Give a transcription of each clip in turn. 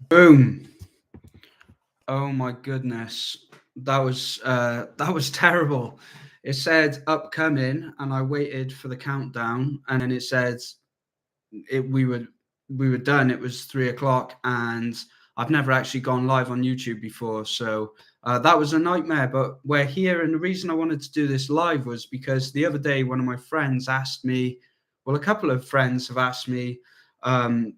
Boom. Oh my goodness. That was terrible. It said upcoming and I waited for the countdown and then it said it we were done. It was 3 o'clock and I've never actually gone live on YouTube before. So that was a nightmare, but we're here. And the reason I wanted to do this live was because the other day, one of my friends asked me, well, a couple of friends have asked me, um,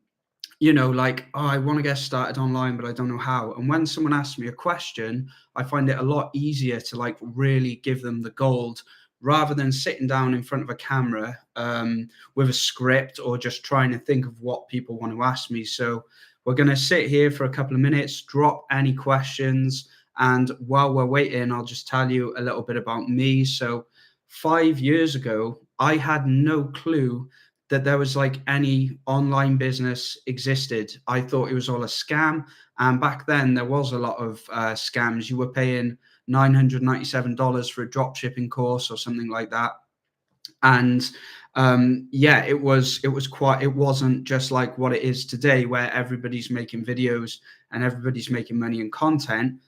like, oh, I want to get started online, but I don't know how. And when someone asks me a question, I find it a lot easier to like really give them the gold rather than sitting down in front of a camera with a script or just trying to think of what people want to ask me. So we're going to sit here for a couple of minutes, drop any questions. And while we're waiting, I'll just tell you a little bit about me. So 5 years ago, I had no clue that there was like any online business existed. I thought it was all a scam. And back then there was a lot of scams. You were paying $997 for a drop shipping course or something like that. And yeah, it wasn't just like what it is today where everybody's making videos and everybody's making money and content.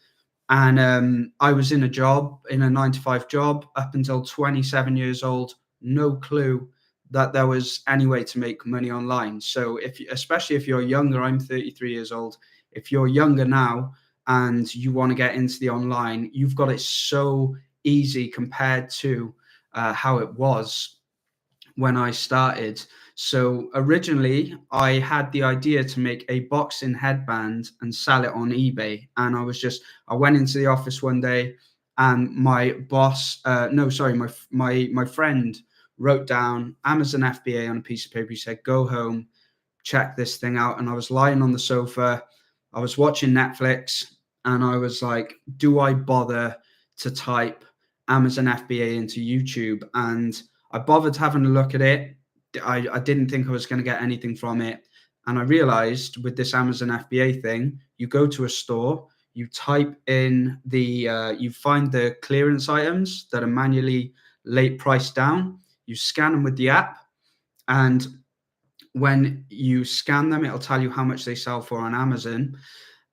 And I was in a 9 to 5 job up until 27 years old, no clue that there was any way to make money online. So especially if you're younger, I'm 33 years old. If you're younger now and you want to get into the online, you've got it so easy compared to how it was when I started. So originally, I had the idea to make a boxing headband and sell it on eBay. And I went into the office one day, and my boss, no, sorry, my friend wrote down Amazon FBA on a piece of paper. He said, "Go home, check this thing out." And I was lying on the sofa, I was watching Netflix, and I was like, "Do I bother to type Amazon FBA into YouTube?" And I bothered having a look at it. I didn't think I was going to get anything from it. And I realized with this Amazon FBA thing, you go to a store, you type in you find the clearance items that are manually late priced down, you scan them with the app. And when you scan them, it'll tell you how much they sell for on Amazon.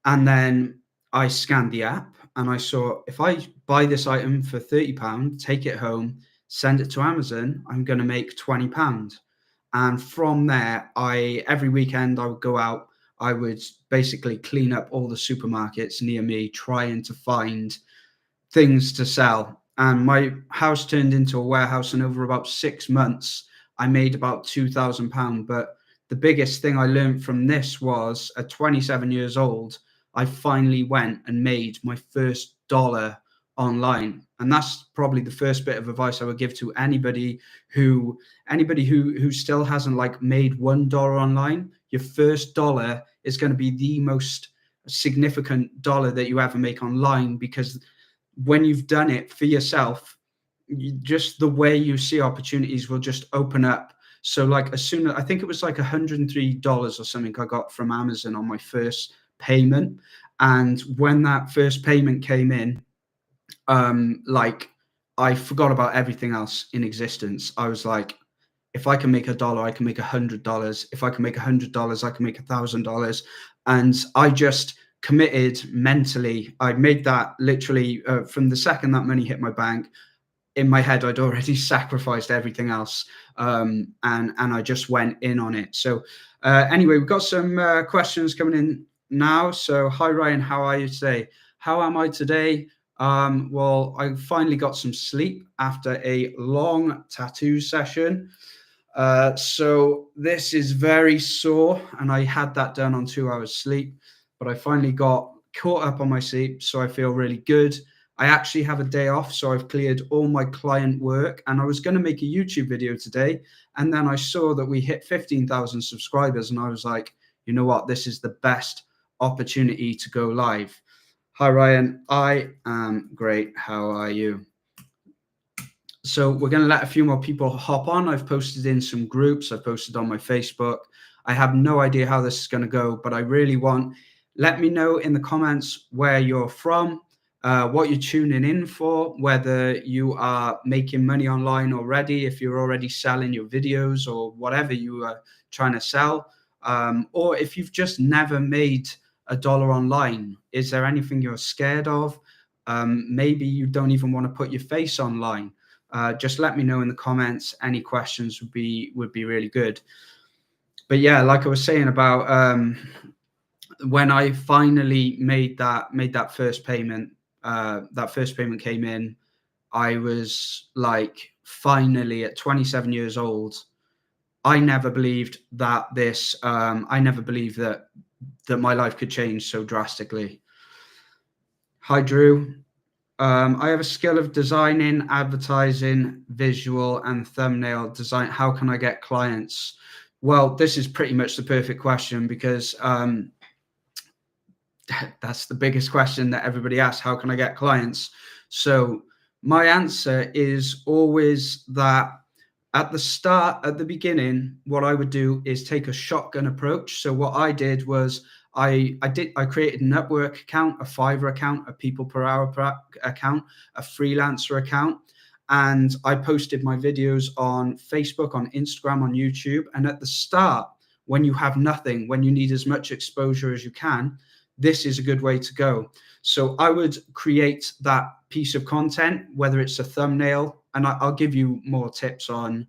And then I scanned the app and I saw if I buy this item for £30, take it home, send it to Amazon, I'm going to make £20. And from there, every weekend I would go out, I would basically clean up all the supermarkets near me, trying to find things to sell. And my house turned into a warehouse, and over about 6 months, I made about £2,000. But the biggest thing I learned from this was at 27 years old, I finally went and made my first dollar online. And that's probably the first bit of advice I would give to anybody who still hasn't like made $1 online. Your first dollar is going to be the most significant dollar that you ever make online, because when you've done it for yourself, just the way you see opportunities will just open up. So like as soon as I think it was like $103 or something I got from Amazon on my first payment. And when that first payment came in, like I forgot about everything else in existence. I was like, if I can make $1, I can make $100. If I can make $100, I can make $1,000. And I just committed mentally. I made that literally from the second that money hit my bank. In my head, I'd already sacrificed everything else, and I just went in on it. So anyway, we've got some questions coming in now. So hi Ryan, how are you today? How am I today? Well, I finally got some sleep after a long tattoo session. So this is very sore, and I had that done on 2 hours sleep, but I finally got caught up on my sleep, so I feel really good. I actually have a day off, so I've cleared all my client work, and I was going to make a YouTube video today, and then I saw that we hit 15,000 subscribers, and I was like, you know what, this is the best opportunity to go live. Hi Ryan, I am great. How are you? So we're going to let a few more people hop on. I've posted in some groups. I've posted on my Facebook. I have no idea how this is going to go, but I really let me know in the comments where you're from, what you're tuning in for, whether you are making money online already, if you're already selling your videos or whatever you are trying to sell, or if you've just never made $1 online? Is there anything you're scared of? Maybe you don't even want to put your face online. Just let me know in the comments. Any questions would be really good. But yeah, like I was saying about when I finally made that first payment, that first payment came in. I was like, finally, at 27 years old, I never believed that I never believed that my life could change so drastically. Hi, Drew. I have a skill of designing, advertising, visual, and thumbnail design. How can I get clients? Well, this is pretty much the perfect question, because that's the biggest question that everybody asks. How can I get clients? So my answer is always that at the start, at the beginning, what I would do is take a shotgun approach. So what I did was I created a Network account, a Fiverr account, a People Per Hour account, a freelancer account, and I posted my videos on Facebook, on Instagram, on YouTube. And at the start, when you have nothing, when you need as much exposure as you can, this is a good way to go. So I would create that piece of content, whether it's a thumbnail, and I'll give you more tips on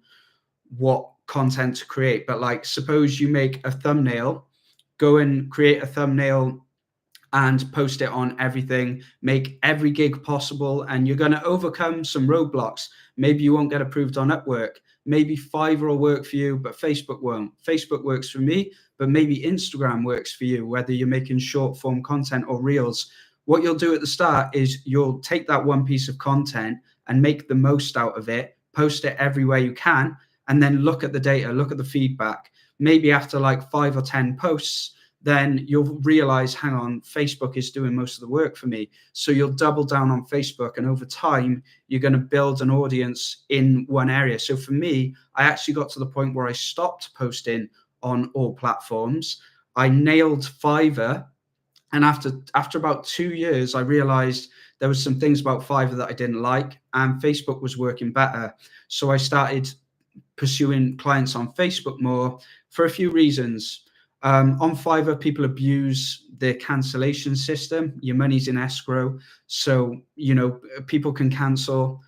what content to create. But like, suppose you make a thumbnail, go and create a thumbnail and post it on everything, make every gig possible, and you're going to overcome some roadblocks. Maybe you won't get approved on Upwork. Maybe Fiverr will work for you, but Facebook won't. Facebook works for me, but maybe Instagram works for you, whether you're making short form content or reels. What you'll do at the start is you'll take that one piece of content and make the most out of it, post it everywhere you can, and then look at the data, look at the feedback. Maybe after like 5 or 10 posts, then you'll realize, hang on, Facebook is doing most of the work for me. So you'll double down on Facebook, and over time, you're going to build an audience in one area. So for me, I actually got to the point where I stopped posting on all platforms. I nailed Fiverr. And after about 2 years, I realized there was some things about Fiverr that I didn't like, and Facebook was working better. So I started pursuing clients on Facebook more for a few reasons. On Fiverr, people abuse the cancellation system. Your money's in escrow, so people can cancel,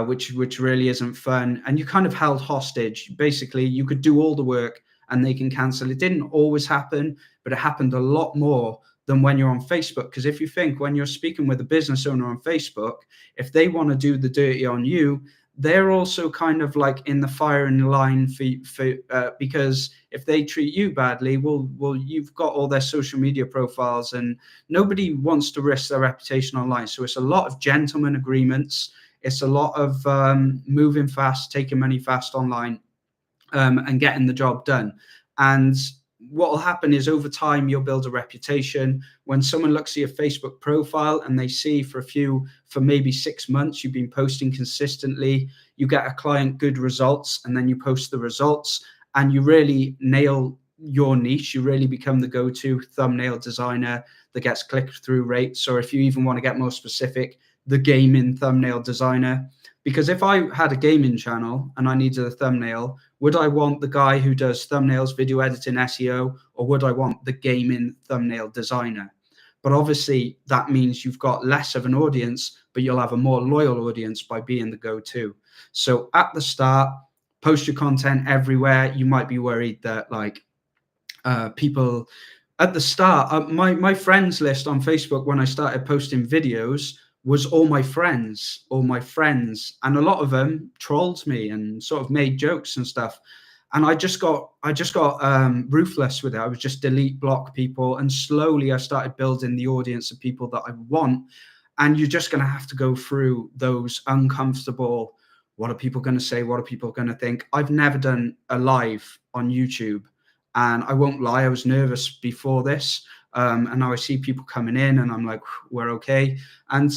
which really isn't fun. And you kind of held hostage. Basically, you could do all the work and they can cancel. It didn't always happen, but it happened a lot more than when you're on Facebook. Because if you think, when you're speaking with a business owner on Facebook, if they want to do the dirty on you, they're also kind of like in the firing line for because if they treat you badly, well, you've got all their social media profiles, and nobody wants to risk their reputation online. So it's a lot of gentleman agreements. It's a lot of moving fast, taking money fast online, and getting the job done. And what will happen is, over time, you'll build a reputation. When someone looks at your Facebook profile and they see for maybe 6 months, you've been posting consistently, you get a client good results, and then you post the results and you really nail your niche. You really become the go-to thumbnail designer that gets click-through rates. Or if you even want to get more specific, the gaming thumbnail designer. Because if I had a gaming channel and I needed a thumbnail, would I want the guy who does thumbnails, video editing, SEO, or would I want the gaming thumbnail designer? But obviously that means you've got less of an audience, but you'll have a more loyal audience by being the go-to. So at the start, post your content everywhere. You might be worried that people at the start, my friends list on Facebook, when I started posting videos, was all my friends, and a lot of them trolled me and sort of made jokes and stuff. And I just got ruthless with it. I would just delete, block people, and slowly I started building the audience of people that I want. And you're just going to have to go through those uncomfortable, what are people going to say? What are people going to think? I've never done a live on YouTube, and I won't lie, I was nervous before this. And now I see people coming in and I'm like, we're okay. And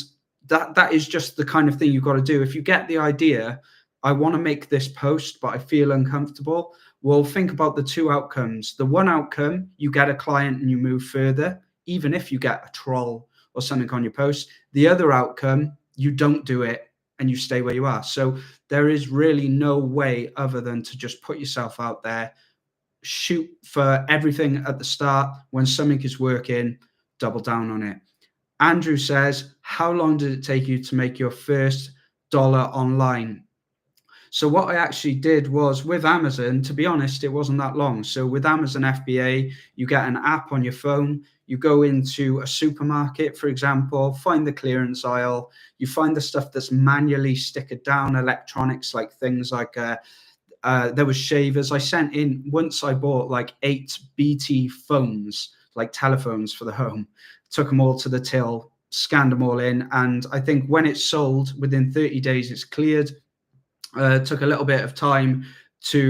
that is just the kind of thing you've got to do. If you get the idea, I want to make this post, but I feel uncomfortable. Well, think about the two outcomes. The one outcome, you get a client and you move further, even if you get a troll or something on your post. The other outcome, you don't do it and you stay where you are. So there is really no way other than to just put yourself out there, shoot for everything at the start. When something is working, double down on it. Andrew says, how long did it take you to make your first dollar online? So what I actually did was with Amazon, to be honest, it wasn't that long. So with Amazon FBA, you get an app on your phone. You go into a supermarket, for example, find the clearance aisle. You find the stuff that's manually stickered down, electronics, like things like there was shavers. I sent in, once I bought like 8 BT phones, like telephones for the home, took them all to the till, scanned them all in. And I think when it's sold, within 30 days, it's cleared. Took a little bit of time for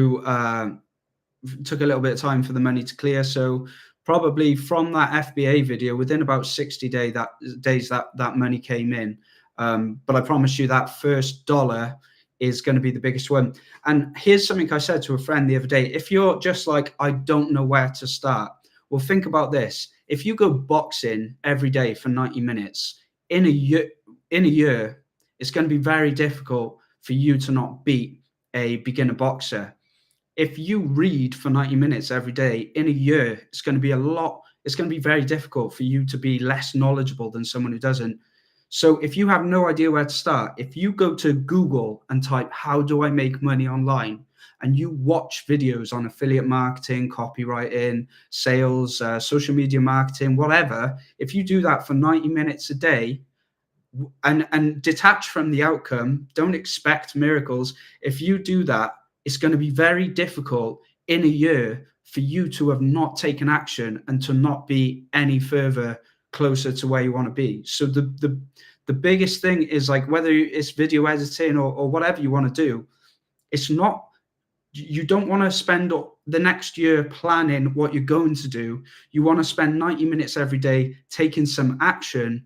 the money to clear. So probably from that FBA video, within about 60 days, that money came in. But I promise you that first dollar is going to be the biggest one. And here's something I said to a friend the other day. If you're just like, I don't know where to start, well, think about this. If you go boxing every day for 90 minutes, in a year, it's going to be very difficult for you to not beat a beginner boxer. If you read for 90 minutes every day, in a year, it's going to be very difficult for you to be less knowledgeable than someone who doesn't. So if you have no idea where to start, if you go to Google and type, how do I make money online? And you watch videos on affiliate marketing, copywriting, sales, social media marketing, whatever, if you do that for 90 minutes a day, and detach from the outcome, don't expect miracles. If you do that, it's going to be very difficult in a year for you to have not taken action and to not be any further closer to where you want to be. So the biggest thing is, like, whether it's video editing or whatever you want to do, it's not, you don't want to spend the next year planning what you're going to do. You want to spend 90 minutes every day taking some action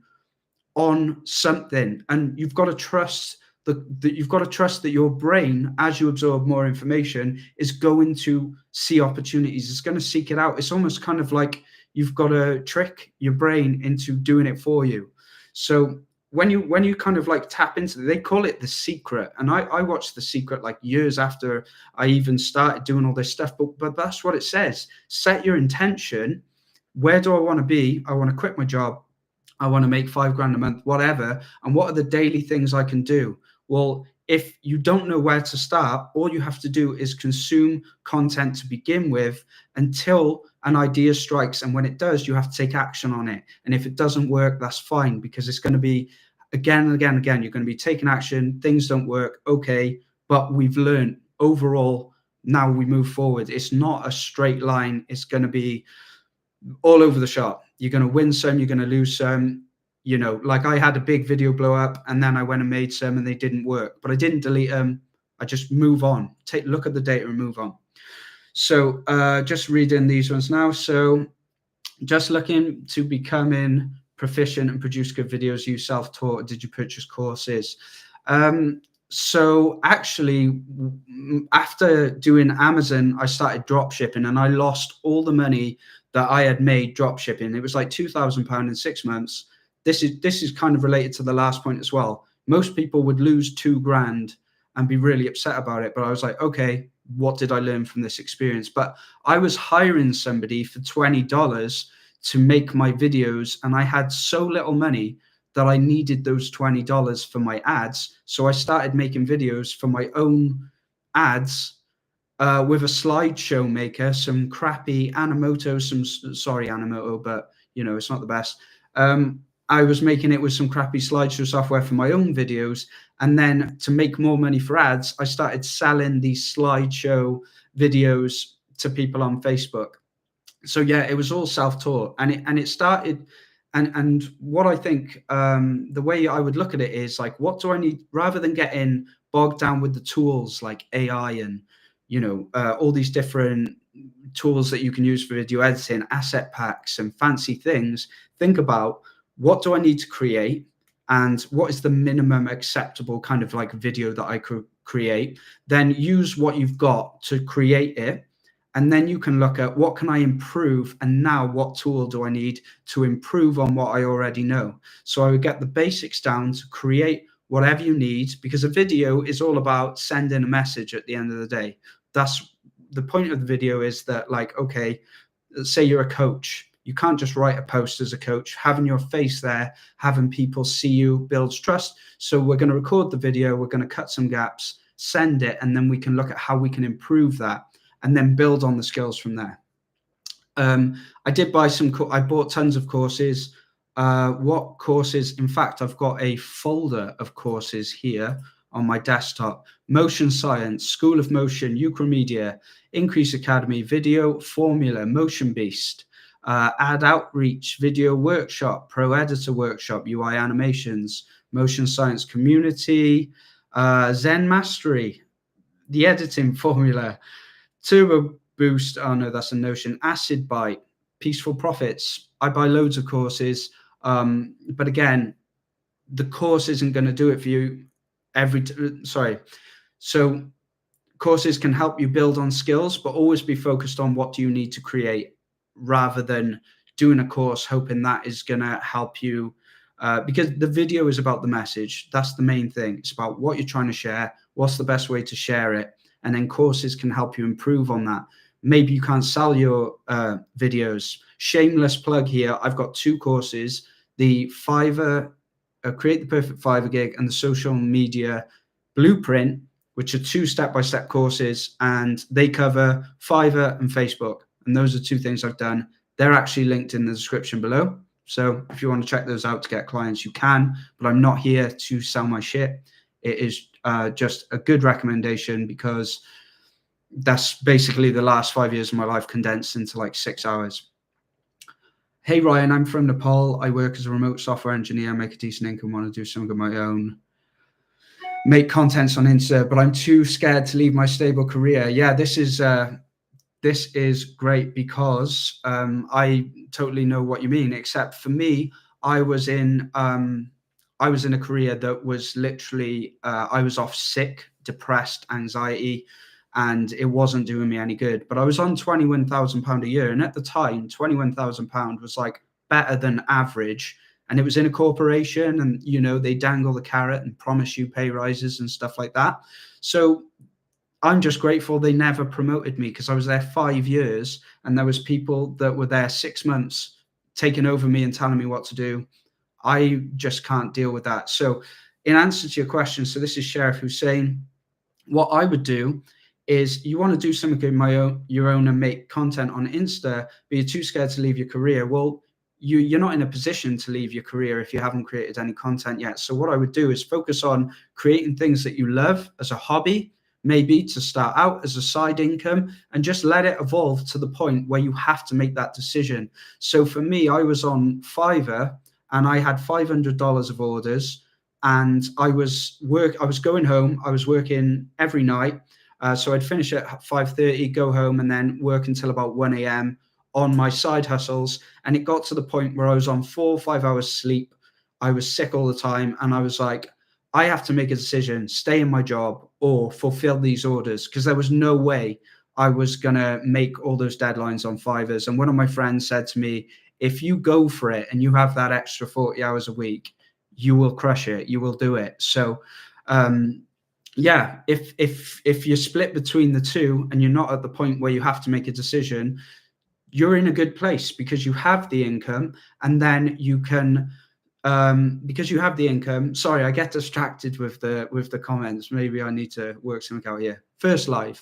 on something, and you've got to trust that your brain, as you absorb more information, is going to see opportunities. It's going to seek it out. It's almost kind of like you've got to trick your brain into doing it for you. So when you kind of like tap into it, they call it The Secret, and I watched The Secret like years after I even started doing all this stuff, but that's what it says. Set your intention. Where do I want to be? I want to quit my job. I want to make $5,000 a month, whatever. And what are the daily things I can do? Well, if you don't know where to start, all you have to do is consume content to begin with until an idea strikes. And when it does, you have to take action on it. And if it doesn't work, that's fine, because it's going to be again and again and again. You're going to be taking action. Things don't work. Okay. But we've learned overall. Now we move forward. It's not a straight line. It's going to be all over the shop. You're going to win some, you're going to lose some. You know, like I had a big video blow up, and then I went and made some and they didn't work, but I didn't delete them. I just move on, look at the data and move on. So just reading these ones now. So just looking to becoming proficient and produce good videos, you self-taught, or did you purchase courses? So actually, after doing Amazon, I started drop shipping, and I lost all the money that I had made drop shipping. It was like £2,000 in 6 months. This is kind of related to the last point as well. Most people would lose $2,000 and be really upset about it. But I was like, okay, what did I learn from this experience? But I was hiring somebody for $20 to make my videos, and I had so little money that I needed those $20 for my ads. So I started making videos for my own ads with a slideshow maker, some crappy Animator, sorry Animator, but you know, it's not the best. I was making it with some crappy slideshow software for my own videos. And then to make more money for ads, I started selling these slideshow videos to people on Facebook. So yeah, it was all self-taught, and it started. And what I think, the way I would look at it is like, what do I need, rather than getting bogged down with the tools like AI and, you know, all these different tools that you can use for video editing, asset packs and fancy things. Think about, what do I need to create, and what is the minimum acceptable kind of like video that I could create? Then use what you've got to create it. And then you can look at, what can I improve? And now what tool do I need to improve on what I already know? So I would get the basics down to create whatever you need, because a video is all about sending a message at the end of the day. That's the point of the video is that, like, okay, say you're a coach. You can't just write a post as a coach. Having your face there, having people see you builds trust. So we're going to record the video, we're going to cut some gaps, send it, and then we can look at how we can improve that and then build on the skills from there. I did buy I bought tons of courses. What courses? In fact, I've got a folder of courses here on my desktop. Motion Science, School of Motion, Ukramedia, Increase Academy, Video Formula, Motion Beast, Ad Outreach, Video Workshop, Pro Editor Workshop, UI Animations, Motion Science Community, Zen Mastery, the Editing Formula, Turbo Boost, oh no, that's a Notion, Acid Bite, Peaceful Profits. I buy loads of courses, but again, the course isn't going to do it for you So courses can help you build on skills, but always be focused on what do you need to create, rather than doing a course hoping that is going to help you, because the video is about the message. That's the main thing. It's about what you're trying to share, what's the best way to share it, and then courses can help you improve on that. Maybe you can't sell your videos. Shameless plug here. I've got 2 courses, the Fiverr, Create the Perfect Fiverr Gig, and the Social Media Blueprint, which are 2 step-by-step courses, and they cover Fiverr and Facebook. And those are 2 things I've done. They're actually linked in the description below. So if you want to check those out to get clients, you can, but I'm not here to sell my shit. It is just a good recommendation, because that's basically the last 5 years of my life condensed into like 6 hours. Hey, Ryan, I'm from Nepal. I work as a remote software engineer, make a decent income, want to do something of my own, make contents on Insta, but I'm too scared to leave my stable career. Yeah, this is great, because I totally know what you mean, except for me, I was in a career that was literally, I was off sick, depressed, anxiety, and it wasn't doing me any good. But I was on £21,000 a year. And at the time, £21,000 was like better than average. And it was in a corporation, and, you know, they dangle the carrot and promise you pay rises and stuff like that. So I'm just grateful they never promoted me, because I was there 5 years and there was people that were there 6 months taking over me and telling me what to do. I just can't deal with that. So in answer to your question, so this is Sheriff Hussein. What I would do is, you want to do something of your own and make content on Insta, but you're too scared to leave your career. Well, you're not in a position to leave your career if you haven't created any content yet. So what I would do is focus on creating things that you love as a hobby, maybe to start out as a side income, and just let it evolve to the point where you have to make that decision. So for me, I was on Fiverr and I had $500 of orders, and I was going home. I was working every night. So I'd finish at 5:30, go home, and then work until about 1 a.m. on my side hustles. And it got to the point where I was on 4 or 5 hours sleep. I was sick all the time. And I was like, I have to make a decision, stay in my job or fulfill these orders, because there was no way I was going to make all those deadlines on Fiverr. And one of my friends said to me, if you go for it and you have that extra 40 hours a week, you will crush it. You will do it. So, yeah, if you're split between the two and you're not at the point where you have to make a decision, you're in a good place, because you have the income, and then you can, because you have the income. Sorry, I get distracted with the comments. Maybe I need to work something out here. First live.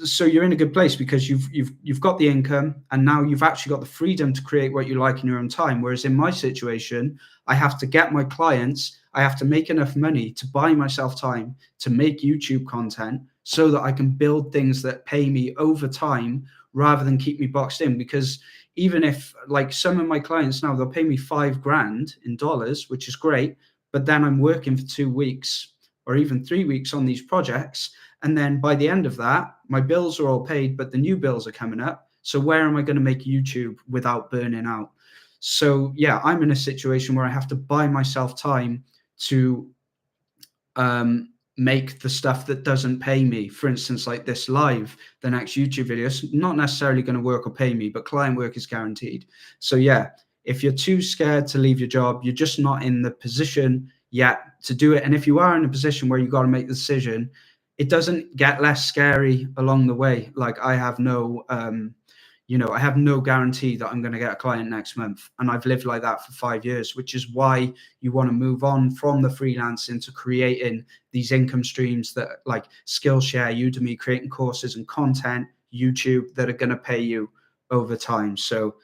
So you're in a good place, because you've got the income, and now you've actually got the freedom to create what you like in your own time. Whereas in my situation, I have to get my clients, I have to make enough money to buy myself time to make YouTube content, so that I can build things that pay me over time, rather than keep me boxed in. Because even if, like, some of my clients now, they'll pay me $5,000 in dollars, which is great, but then I'm working for 2 weeks or even 3 weeks on these projects. And then by the end of that, my bills are all paid, but the new bills are coming up. So where am I going to make YouTube without burning out? So yeah, I'm in a situation where I have to buy myself time to make the stuff that doesn't pay me. For instance, like this live, the next YouTube video, it's not necessarily going to work or pay me, but client work is guaranteed. So yeah, if you're too scared to leave your job, you're just not in the position yet to do it. And if you are in a position where you got to make the decision, it doesn't get less scary along the way. Like I have no, I have no guarantee that I'm going to get a client next month. And I've lived like that for 5 years, which is why you want to move on from the freelancing to creating these income streams that like Skillshare, Udemy, creating courses and content, YouTube, that are going to pay you over time. So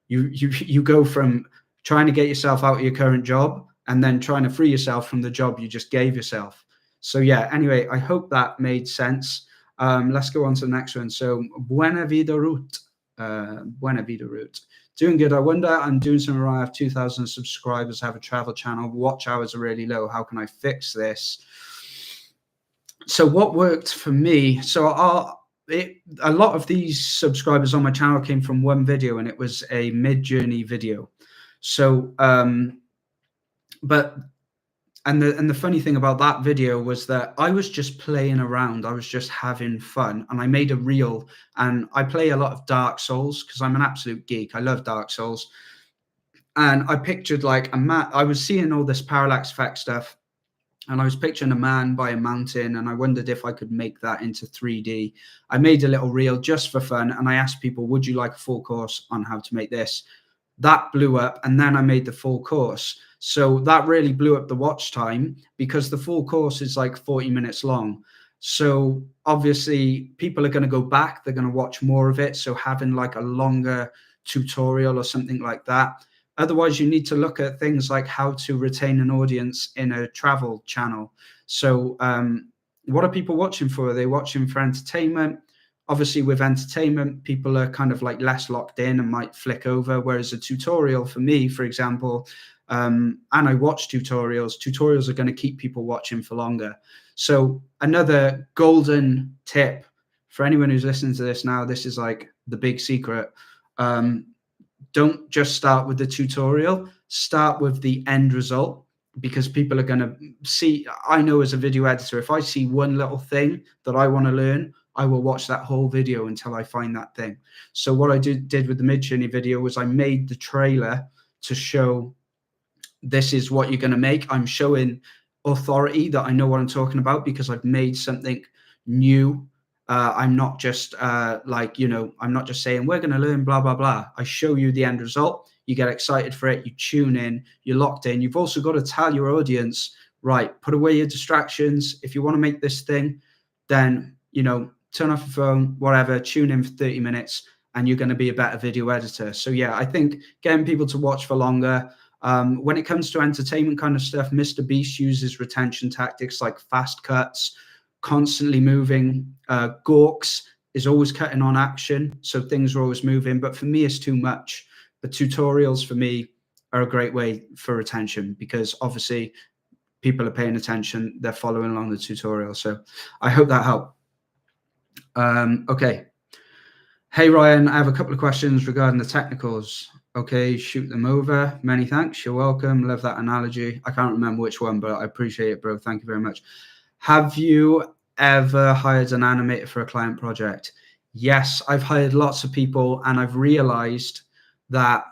you go from trying to get yourself out of your current job and then trying to free yourself from the job you just gave yourself. So yeah, anyway, I hope that made sense. Let's go on to the next one. So Buena Vida Root. Buena Vida Root. Doing good. I wonder, I'm doing something wrong. I have 2,000 subscribers, have a travel channel. Watch hours are really low. How can I fix this? So what worked for me, so a lot of these subscribers on my channel came from one video, and it was a mid-journey video. So, and the funny thing about that video was that I was just playing around. I was just having fun, and I made a reel, and I play a lot of Dark Souls because I'm an absolute geek. I love Dark Souls. And I pictured like a man. I was seeing all this parallax effect stuff, and I was picturing a man by a mountain, and I wondered if I could make that into 3D. I made a little reel just for fun, and I asked people, would you like a full course on how to make this? That blew up, and then I made the full course. So that really blew up the watch time because the full course is like 40 minutes long. So obviously people are going to go back, they're going to watch more of it. So having like a longer tutorial or something like that. Otherwise, you need to look at things like how to retain an audience in a travel channel. So what are people watching for? Are they watching for entertainment? Obviously, with entertainment, people are kind of like less locked in and might flick over. Whereas a tutorial for me, for example, and I watch tutorials are going to keep people watching for longer. So another golden tip for anyone who's listening to this now, this is like the big secret. Don't just start with the tutorial, start with the end result, because people are going to see. I know as a video editor, if I see one little thing that I want to learn, I will watch that whole video until I find that thing. So what I did with the mid-journey video was I made the trailer to show this is what you're going to make. I'm showing authority that I know what I'm talking about because I've made something new. I'm not just I'm not just saying we're going to learn blah, blah, blah. I show you the end result. You get excited for it. You tune in. You're locked in. You've also got to tell your audience, right, put away your distractions. If you want to make this thing, then, turn off your phone, whatever, tune in for 30 minutes, and you're going to be a better video editor. So yeah, I think getting people to watch for longer. When it comes to entertainment kind of stuff, Mr. Beast uses retention tactics like fast cuts, constantly moving. Gorks is always cutting on action, so things are always moving. But for me, it's too much. The tutorials for me are a great way for retention because obviously people are paying attention. They're following along the tutorial. So I hope that helped. Okay. Hey, Ryan, I have a couple of questions regarding the technicals. Okay, shoot them over. Many thanks. You're welcome. Love that analogy. I can't remember which one, but I appreciate it, bro. Thank you very much. Have you ever hired an animator for a client project? Yes, I've hired lots of people, and I've realized that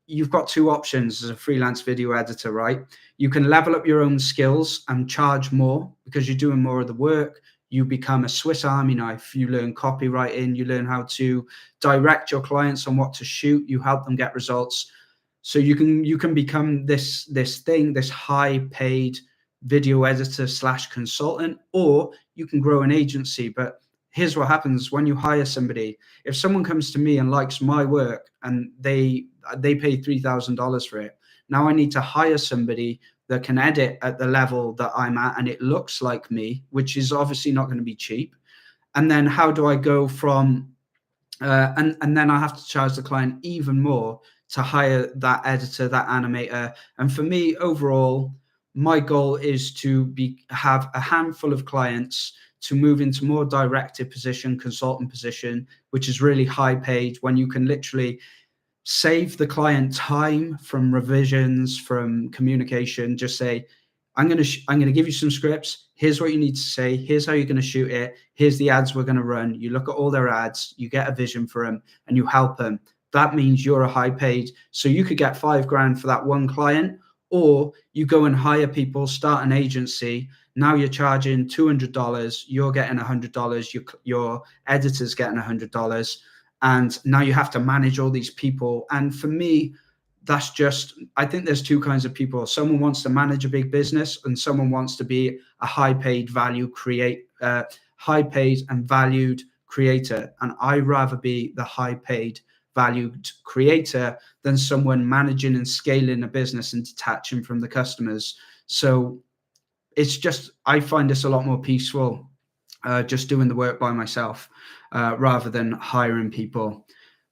you've got two options as a freelance video editor, right? You can level up your own skills and charge more because you're doing more of the work. You become a Swiss Army knife. You learn copywriting. You learn how to direct your clients on what to shoot. You help them get results. So you can become this high paid video editor / consultant, or you can grow an agency. But here's what happens when you hire somebody. If someone comes to me and likes my work and they pay $3,000 for it, now I need to hire somebody that can edit at the level that I'm at and it looks like me, which is obviously not going to be cheap. And then how do I go from and then I have to charge the client even more to hire that editor, that animator. And for me, overall, my goal is to have a handful of clients to move into more director position, consultant position, which is really high paid, when you can literally save the client time from revisions, from communication. Just say, I'm going to give you some scripts. Here's what you need to say. Here's how you're going to shoot it. Here's the ads we're going to run. You look at all their ads, you get a vision for them, and you help them. That means you're a high paid. So you could get $5,000 for that one client, or you go and hire people, start an agency. Now you're charging $200, you're getting $100, your editor's getting $100, and now you have to manage all these people. And for me, that's just, I think there's two kinds of people. Someone wants to manage a big business, and someone wants to be a high paid and valued creator. And I'd rather be the high paid valued creator than someone managing and scaling a business and detaching from the customers. So it's just, I find this a lot more peaceful, just doing the work by myself, rather than hiring people.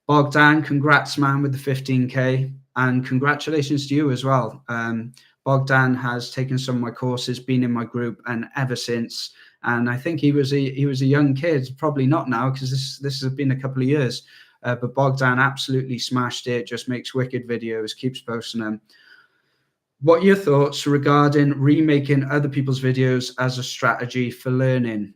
Bogdan, congrats, man, with the 15K, and congratulations to you as well. Bogdan has taken some of my courses, been in my group, and ever since. And I think he was a young kid, probably not now, because this has been a couple of years. But Bogdan absolutely smashed it. Just makes wicked videos, keeps posting them. What are your thoughts regarding remaking other people's videos as a strategy for learning?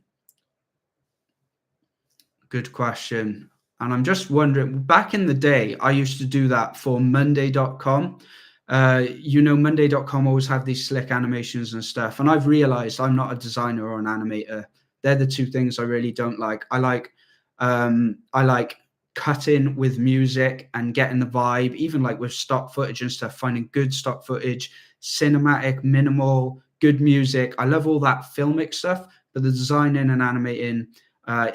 Good question. And I'm just wondering, back in the day, I used to do that for Monday.com. Monday.com always have these slick animations and stuff. And I've realized I'm not a designer or an animator. They're the two things I really don't like. I like cutting with music and getting the vibe, even like with stock footage and stuff, finding good stock footage, cinematic, minimal, good music. I love all that filmic stuff, but the designing and animating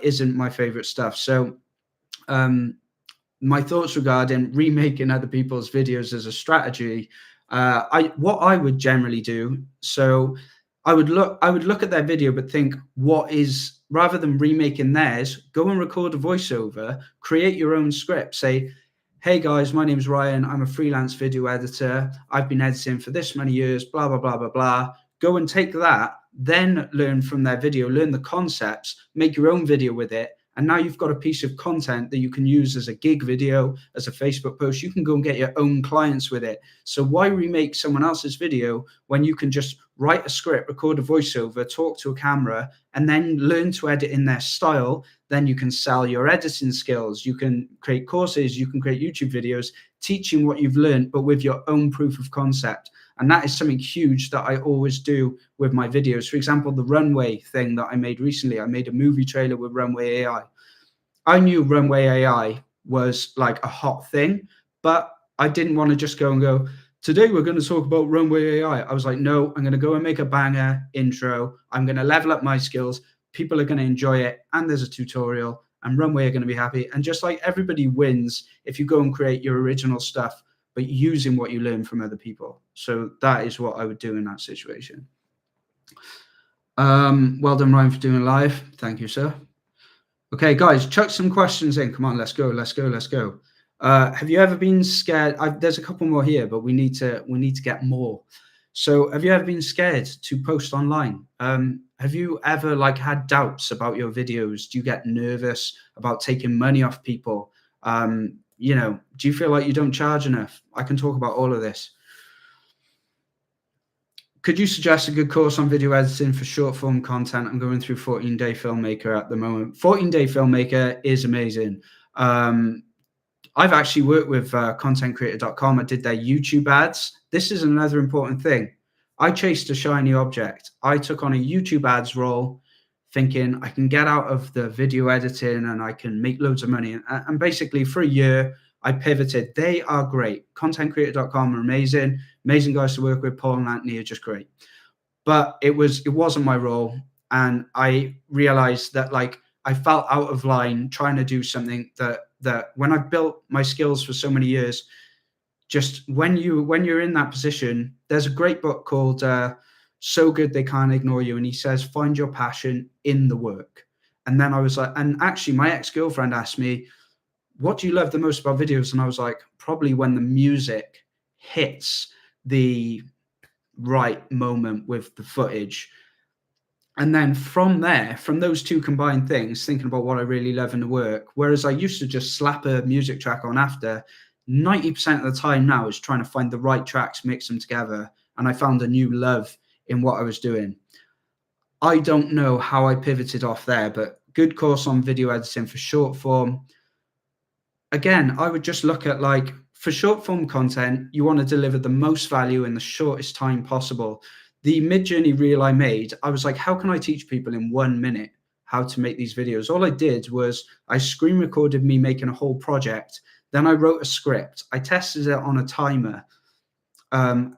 isn't my favorite stuff. So my thoughts regarding remaking other people's videos as a strategy, what I would generally do, so I would look at their video, but think, rather than remaking theirs, go and record a voiceover, create your own script, say, hey guys, my name's Ryan, I'm a freelance video editor, I've been editing for this many years, blah, blah, blah, blah, blah. Go and take that, then learn from their video, learn the concepts, make your own video with it. And now you've got a piece of content that you can use as a gig video, as a Facebook post. You can go and get your own clients with it. So why remake someone else's video when you can just write a script, record a voiceover, talk to a camera, and then learn to edit in their style? Then you can sell your editing skills. You can create courses. You can create YouTube videos teaching what you've learned, but with your own proof of concept. And that is something huge that I always do with my videos. For example, the runway thing that I made recently, I made a movie trailer with Runway AI. I knew Runway AI was like a hot thing, but I didn't want to just go and go, today we're going to talk about Runway AI. I was like, no, I'm going to go and make a banger intro. I'm going to level up my skills. People are going to enjoy it. And there's a tutorial, and Runway are going to be happy. And just like everybody wins if you go and create your original stuff, but using what you learn from other people. So that is what I would do in that situation. Well done, Ryan, for doing live. Thank you, sir. Okay, guys, chuck some questions in. Come on, let's go. Have you ever been scared? There's a couple more here, but we need to get more. So have you ever been scared to post online? Have you ever had doubts about your videos? Do you get nervous about taking money off people? Do you feel like you don't charge enough? I can talk about all of this. Could you suggest a good course on video editing for short form content? I'm going through 14-day Filmmaker at the moment. 14-day Filmmaker is amazing. I've actually worked with contentcreator.com. I did their YouTube ads. This is another important thing. I chased a shiny object. I took on a YouTube ads role thinking I can get out of the video editing and I can make loads of money. And basically for a year, I pivoted. They are great. Contentcreator.com are amazing. Amazing guys to work with. Paul and Anthony are just great. But it wasn't my role. And I realized that I felt out of line trying to do something that when I've built my skills for so many years, just when you're in that position, there's a great book called So Good They Can't Ignore You. And he says, find your passion in the work. And then I was like, and actually my ex-girlfriend asked me, what do you love the most about videos? And I was like, probably when the music hits the right moment with the footage. And then from there, from those two combined things, thinking about what I really love in the work, whereas I used to just slap a music track on after, 90% of the time now is trying to find the right tracks, mix them together. And I found a new love in what I was doing. I don't know how I pivoted off there, but good course on video editing for short form. Again, I would just look at for short form content, you want to deliver the most value in the shortest time possible. the Mid-Journey reel I made, I was like, how can I teach people in 1 minute how to make these videos? All I did was I screen recorded me making a whole project. Then I wrote a script. I tested it on a timer. And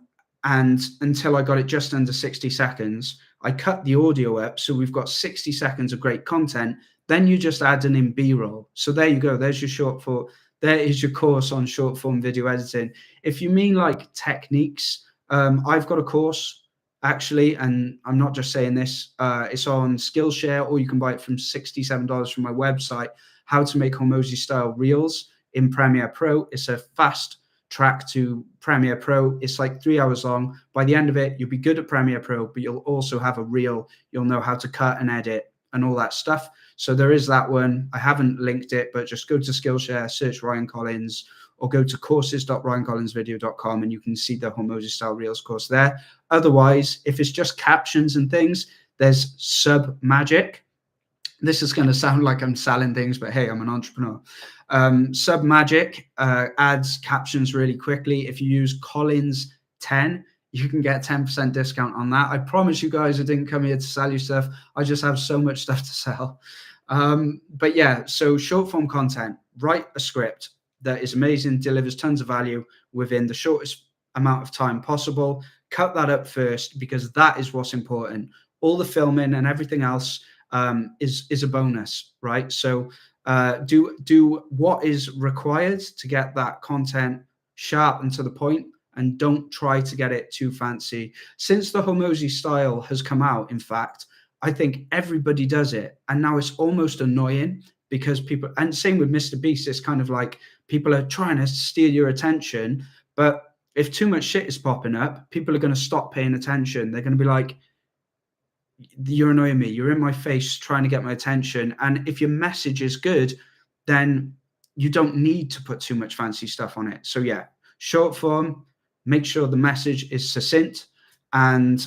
until I got it just under 60 seconds, I cut the audio up. So we've got 60 seconds of great content. Then you just add in B-roll. So there you go. There's your short form. There is your course on short form video editing. If you mean like techniques, I've got a course actually, and I'm not just saying this, it's on Skillshare, or you can buy it from $67 from my website, how to make Hormozy style reels in Premiere Pro. It's a fast track to Premiere Pro. It's like 3 hours long. By the end of it, you'll be good at Premiere Pro, but you'll also have a reel. You'll know how to cut and edit and all that stuff. So there is that one. I haven't linked it, but just go to Skillshare, search Ryan Collins, or go to courses.ryancollinsvideo.com and you can see the Hormozy style reels course there. Otherwise, if it's just captions and things, there's Submagic. This is going to sound like I'm selling things, but hey, I'm an entrepreneur. Submagic adds captions really quickly. If you use Collins 10, you can get 10% discount on that. I promise you guys, I didn't come here to sell you stuff. I just have so much stuff to sell. But yeah, so short form content, write a script that is amazing, delivers tons of value within the shortest amount of time possible. Cut that up first, because that is what's important. All the filming and everything else is a bonus, right? So do what is required to get that content sharp and to the point, and don't try to get it too fancy. Since the Hormozy style has come out, in fact, I think everybody does it, and now it's almost annoying, because people, and same with Mr. Beast, it's kind of like people are trying to steal your attention, but if too much shit is popping up, people are going to stop paying attention. They're going to be like, you're annoying me, you're in my face trying to get my attention. And if your message is good, then you don't need to put too much fancy stuff on it. So yeah, short form, make sure the message is succinct, and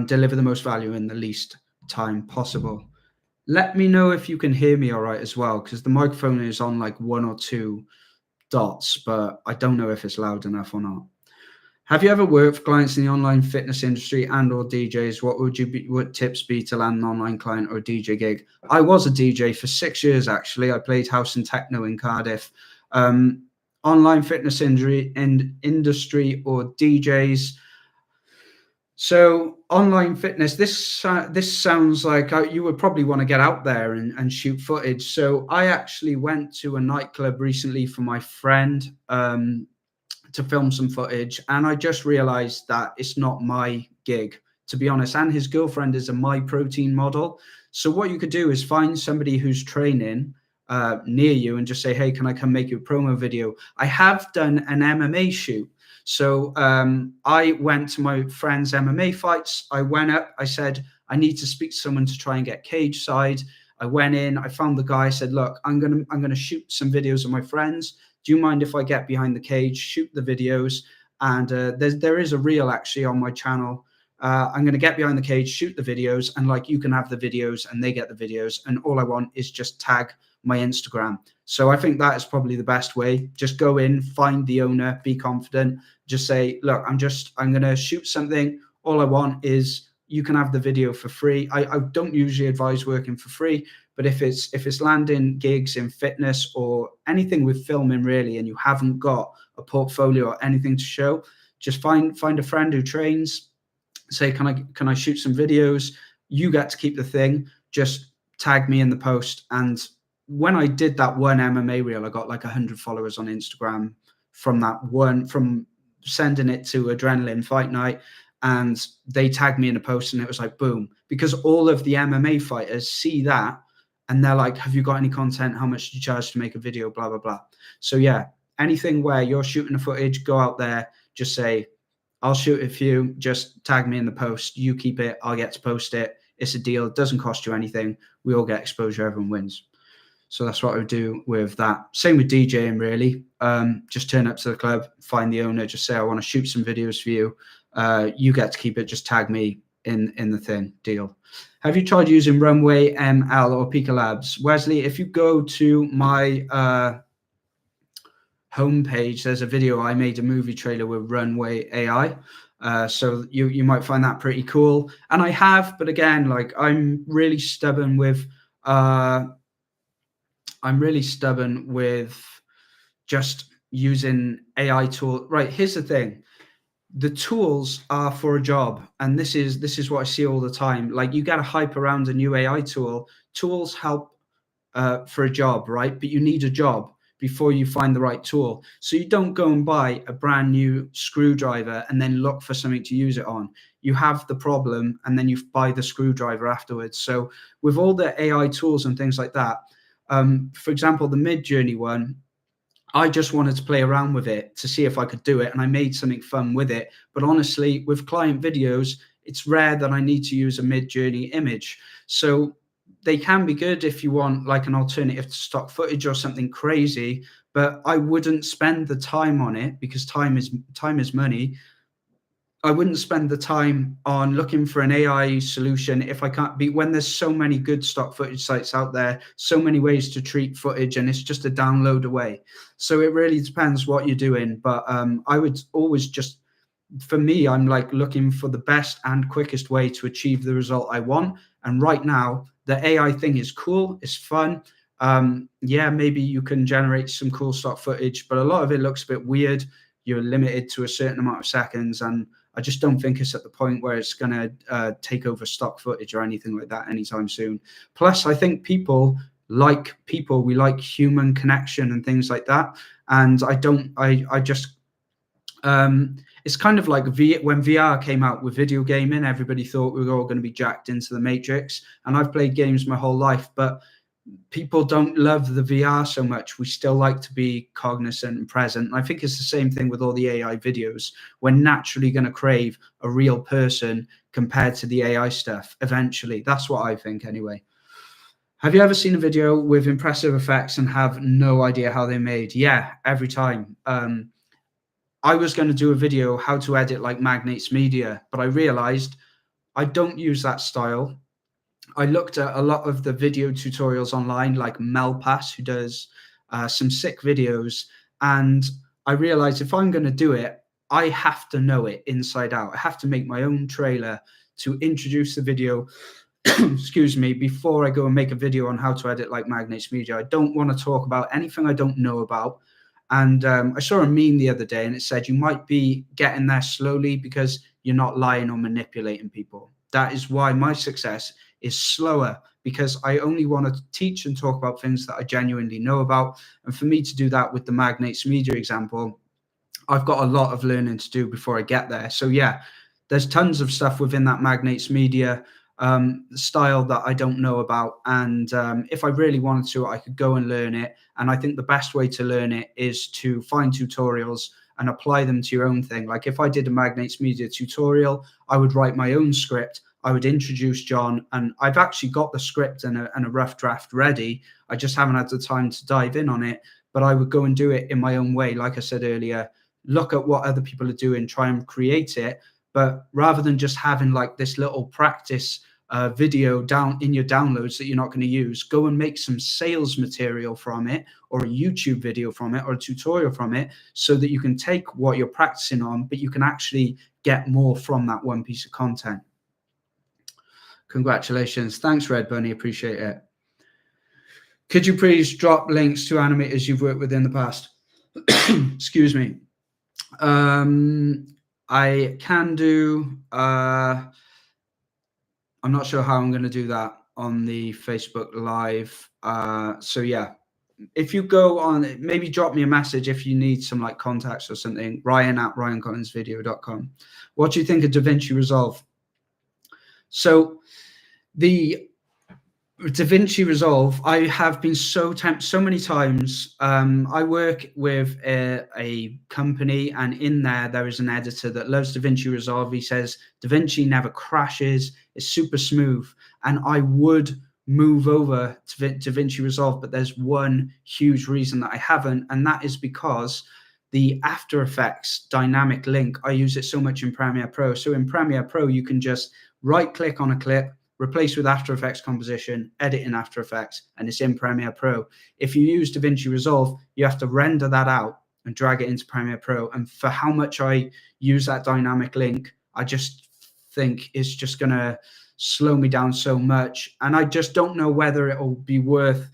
deliver the most value in the least time possible. Let me know if you can hear me all right as well, because the microphone is on like 1 or 2 dots, but I don't know if it's loud enough or not. Have you ever worked for clients in the online fitness industry and or DJs? What tips be to land an online client or a DJ gig? I was a DJ for 6 years, actually. I played house and techno in Cardiff. Online fitness industry or DJs. So online fitness, this sounds like you would probably want to get out there and shoot footage. So I actually went to a nightclub recently for my friend, to film some footage, and I just realized that it's not my gig, to be honest. And his girlfriend is a My Protein model. So what you could do is find somebody who's training near you and just say, hey, can I come make you a promo video? I have done an MMA shoot. So I went to my friend's MMA fights. I went up, I said, I need to speak to someone to try and get cage side. I went in, I found the guy, I said, look, I'm gonna shoot some videos of my friends. Do you mind if I get behind the cage, shoot the videos? And there is a reel actually on my channel. I'm going to get behind the cage, shoot the videos, and like you can have the videos and they get the videos. And all I want is just tag my Instagram. So I think that is probably the best way. Just go in, find the owner, be confident. Just say, look, I'm going to shoot something. All I want is you can have the video for free. I don't usually advise working for free, but if it's landing gigs in fitness or anything with filming really, and you haven't got a portfolio or anything to show, just find a friend who trains. Say, can I shoot some videos? You get to keep the thing. Just tag me in the post. And when I did that one MMA reel, I got like 100 followers on Instagram from sending it to Adrenaline Fight Night. And they tagged me in a post, and it was like, boom, because all of the MMA fighters see that and they're like, have you got any content? How much do you charge to make a video? Blah, blah, blah. So yeah, anything where you're shooting the footage, go out there, just say, I'll shoot it for you. Just tag me in the post. You keep it. I'll get to post it. It's a deal. It doesn't cost you anything. We all get exposure. Everyone wins. So that's what I would do with that. Same with DJing, really. Just turn up to the club, find the owner, just say, I want to shoot some videos for you. You get to keep it. Just tag me in the thing. Deal. Have you tried using Runway ML or Pika Labs? Wesley, if you go to my homepage, there's a video. I made a movie trailer with Runway AI. So you might find that pretty cool. And I have, but again, like I'm really stubborn with just using AI tool. Right, here's the thing. The tools are for a job, and this is what I see all the time. Like you get a hype around a new AI tool. Tools help for a job, right? But you need a job before you find the right tool. So you don't go and buy a brand new screwdriver and then look for something to use it on. You have the problem and then you buy the screwdriver afterwards. So with all the AI tools and things like that, for example, the Mid-Journey one, I just wanted to play around with it to see if I could do it, and I made something fun with it. But honestly, with client videos, it's rare that I need to use a Mid-Journey image. So they can be good if you want like an alternative to stock footage or something crazy, but I wouldn't spend the time on it because time is money. I wouldn't spend the time on looking for an AI solution if I can't be, when there's so many good stock footage sites out there, so many ways to treat footage, and it's just a download away. So it really depends what you're doing. But I would always just, for me, I'm like looking for the best and quickest way to achieve the result I want. And right now, the AI thing is cool, it's fun. Yeah, maybe you can generate some cool stock footage, but a lot of it looks a bit weird. You're limited to a certain amount of seconds, and I just don't think it's at the point where it's going to take over stock footage or anything like that anytime soon. Plus, I think we like human connection and things like that. And it's kind of like when VR came out with video gaming, everybody thought we were all going to be jacked into the Matrix. And I've played games my whole life, but people don't love the VR so much. We still like to be cognizant and present. And I think it's the same thing with all the AI videos. We're naturally going to crave a real person compared to the AI stuff eventually. That's what I think anyway. Have you ever seen a video with impressive effects and have no idea how they're made? Yeah, every time. I was going to do a video how to edit like Magnates Media, but I realized I don't use that style. I looked at a lot of the video tutorials online, like Melpass, who does some sick videos. And I realized if I'm going to do it, I have to know it inside out. I have to make my own trailer to introduce the video, excuse me, before I go and make a video on how to edit like Magnates Media. I don't want to talk about anything I don't know about. And I saw a meme the other day and it said, you might be getting there slowly because you're not lying or manipulating people. That is why my success is slower, because I only want to teach and talk about things that I genuinely know about. And for me to do that with the Magnates Media example, I've got a lot of learning to do before I get there. So yeah, there's tons of stuff within that Magnates Media style that I don't know about. And if I really wanted to, I could go and learn it. And I think the best way to learn it is to find tutorials and apply them to your own thing. Like if I did a Magnates Media tutorial, I would write my own script. I would introduce John, and I've actually got the script and a rough draft ready. I just haven't had the time to dive in on it, but I would go and do it in my own way. Like I said earlier, look at what other people are doing, try and create it. But rather than just having like this little practice video down in your downloads that you're not going to use, go and make some sales material from it, or a YouTube video from it, or a tutorial from it, so that you can take what you're practicing on, but you can actually get more from that one piece of content. Congratulations. Thanks, Red Bunny. Appreciate it. Could you please drop links to animators you've worked with in the past? Excuse me. I can do. I'm not sure how I'm going to do that on the Facebook Live. So yeah, if you go on, maybe drop me a message if you need some like contacts or something. Ryan@ryancollinsvideo.com. What do you think of DaVinci Resolve? So the DaVinci Resolve, I have been so tempted so many times. I work with a company, and in there is an editor that loves DaVinci Resolve. He says DaVinci never crashes, it's super smooth, and I would move over to DaVinci Resolve, but there's one huge reason that I haven't, and that is because the After Effects dynamic link, I use it so much in Premiere Pro. So in Premiere Pro, you can just right click on a clip, replace with After Effects composition, edit in After Effects, and it's in Premiere Pro. If you use DaVinci Resolve, you have to render that out and drag it into Premiere Pro. And for how much I use that dynamic link, I just think it's just going to slow me down so much. And I just don't know whether it'll be worth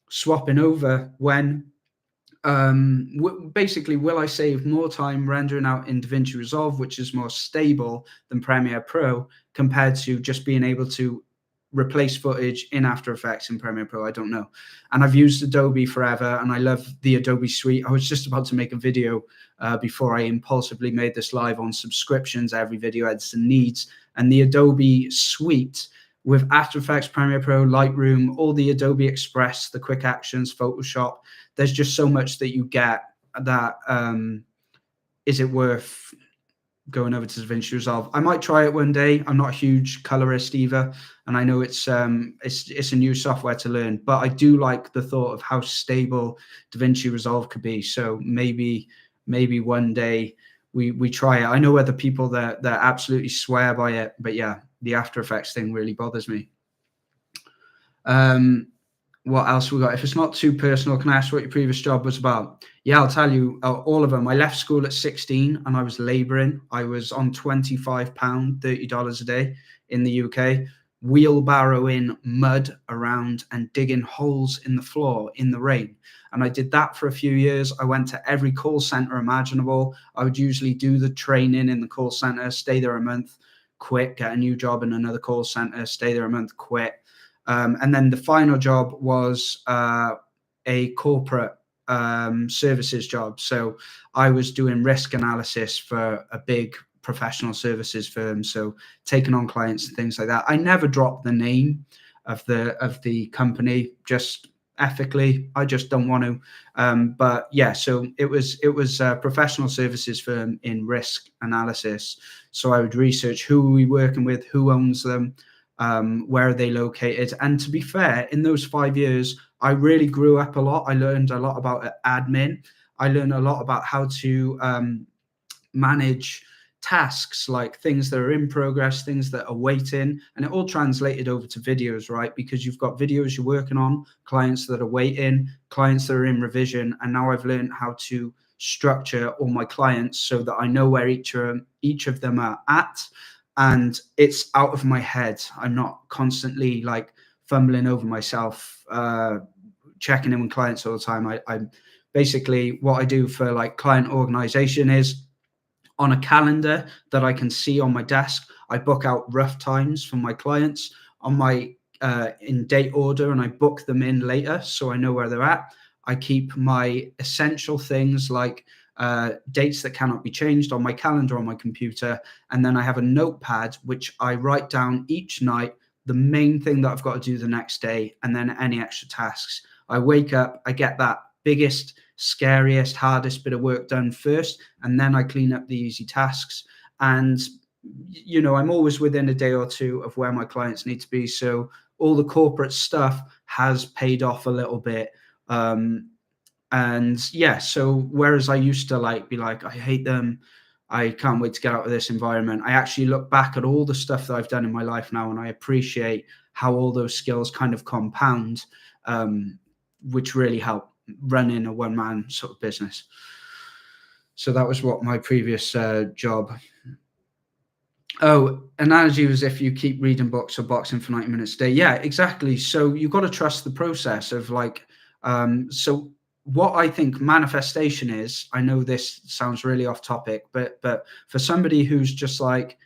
swapping over when basically, will I save more time rendering out in DaVinci Resolve, which is more stable than Premiere Pro, compared to just being able to replace footage in After Effects in Premiere Pro? I don't know. And I've used Adobe forever, and I love the Adobe suite. I was just about to make a video before I impulsively made this live on subscriptions, every video editor needs, and the Adobe suite with After Effects, Premiere Pro, Lightroom, all the Adobe Express, the quick actions, Photoshop. There's just so much that you get that is it worth going over to DaVinci Resolve? I might try it one day. I'm not a huge colorist either, and I know it's a new software to learn, but I do like the thought of how stable DaVinci Resolve could be. So maybe one day we try it. I know other people that absolutely swear by it, but yeah, the After Effects thing really bothers me. What else we got? If it's not too personal, can I ask what your previous job was about? Yeah, I'll tell you all of them. I left school at 16 and I was labouring. I was on £25, $30 a day in the UK, wheelbarrowing mud around and digging holes in the floor in the rain. And I did that for a few years. I went to every call centre imaginable. I would usually do the training in the call centre, stay there a month, quit, get a new job in another call centre, stay there a month, quit. And then the final job was a corporate services job. So I was doing risk analysis for a big professional services firm. So taking on clients and things like that. I never dropped the name of the company, just ethically. I just don't want to. But yeah, so it was a professional services firm in risk analysis. So I would research who are we working with, who owns them, where are they located. And to be fair, in those 5 years, I really grew up a lot. I learned a lot about admin. I learned a lot about how to manage tasks, like things that are in progress, things that are waiting, and it all translated over to videos, right? Because you've got videos you're working on, clients that are waiting, clients that are in revision, and now I've learned how to structure all my clients so that I know where each of them are at, and it's out of my head. I'm not constantly like fumbling over myself, checking in with clients all the time. I basically, what I do for like client organization is on a calendar that I can see on my desk, I book out rough times for my clients on my in date order, and I book them in later so I know where they're at. I keep my essential things like dates that cannot be changed on my calendar on my computer, and then I have a notepad which I write down each night the main thing that I've got to do the next day, and then any extra tasks. I wake up, I get that biggest, scariest, hardest bit of work done first, and then I clean up the easy tasks. And you know, I'm always within a day or two of where my clients need to be, so all the corporate stuff has paid off a little bit. And yeah, so whereas I used to like be like, I hate them, I can't wait to get out of this environment, I actually look back at all the stuff that I've done in my life now, and I appreciate how all those skills kind of compound, which really help running a one-man sort of business. So that was what my previous job. Oh, analogy was if you keep reading books or boxing for 90 minutes a day. Yeah, exactly. So you've got to trust the process of like, so what I think manifestation is, I know this sounds really off topic, but for somebody who's just like,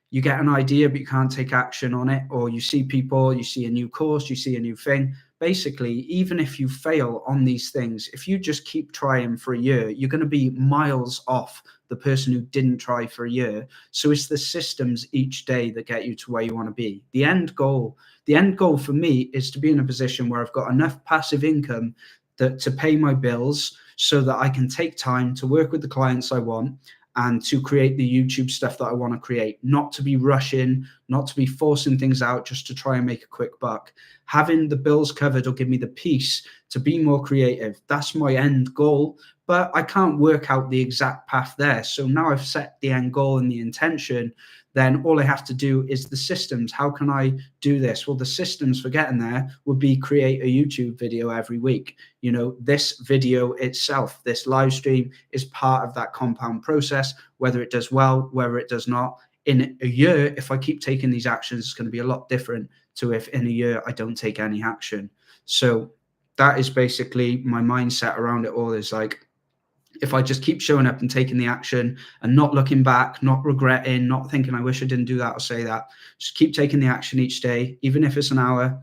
you get an idea, but you can't take action on it, or you see people, you see a new course, you see a new thing. Basically, even if you fail on these things, if you just keep trying for a year, you're going to be miles off the person who didn't try for a year. So it's the systems each day that get you to where you want to be. The end goal for me is to be in a position where I've got enough passive income to pay my bills so that I can take time to work with the clients I want and to create the YouTube stuff that I want to create, not to be rushing, not to be forcing things out just to try and make a quick buck. Having the bills covered will give me the peace to be more creative. That's my end goal, but I can't work out the exact path there. So now I've set the end goal and the intention. then all I have to do is the systems. How can I do this? Well, the systems for getting there would be create a YouTube video every week. You know, this video itself, this live stream is part of that compound process, whether it does well, whether it does not. In a year, if I keep taking these actions, it's going to be a lot different to if in a year I don't take any action. So that is basically my mindset around it all, is like, if I just keep showing up and taking the action and not looking back, not regretting, not thinking I wish I didn't do that or say that, just keep taking the action each day, even if it's an hour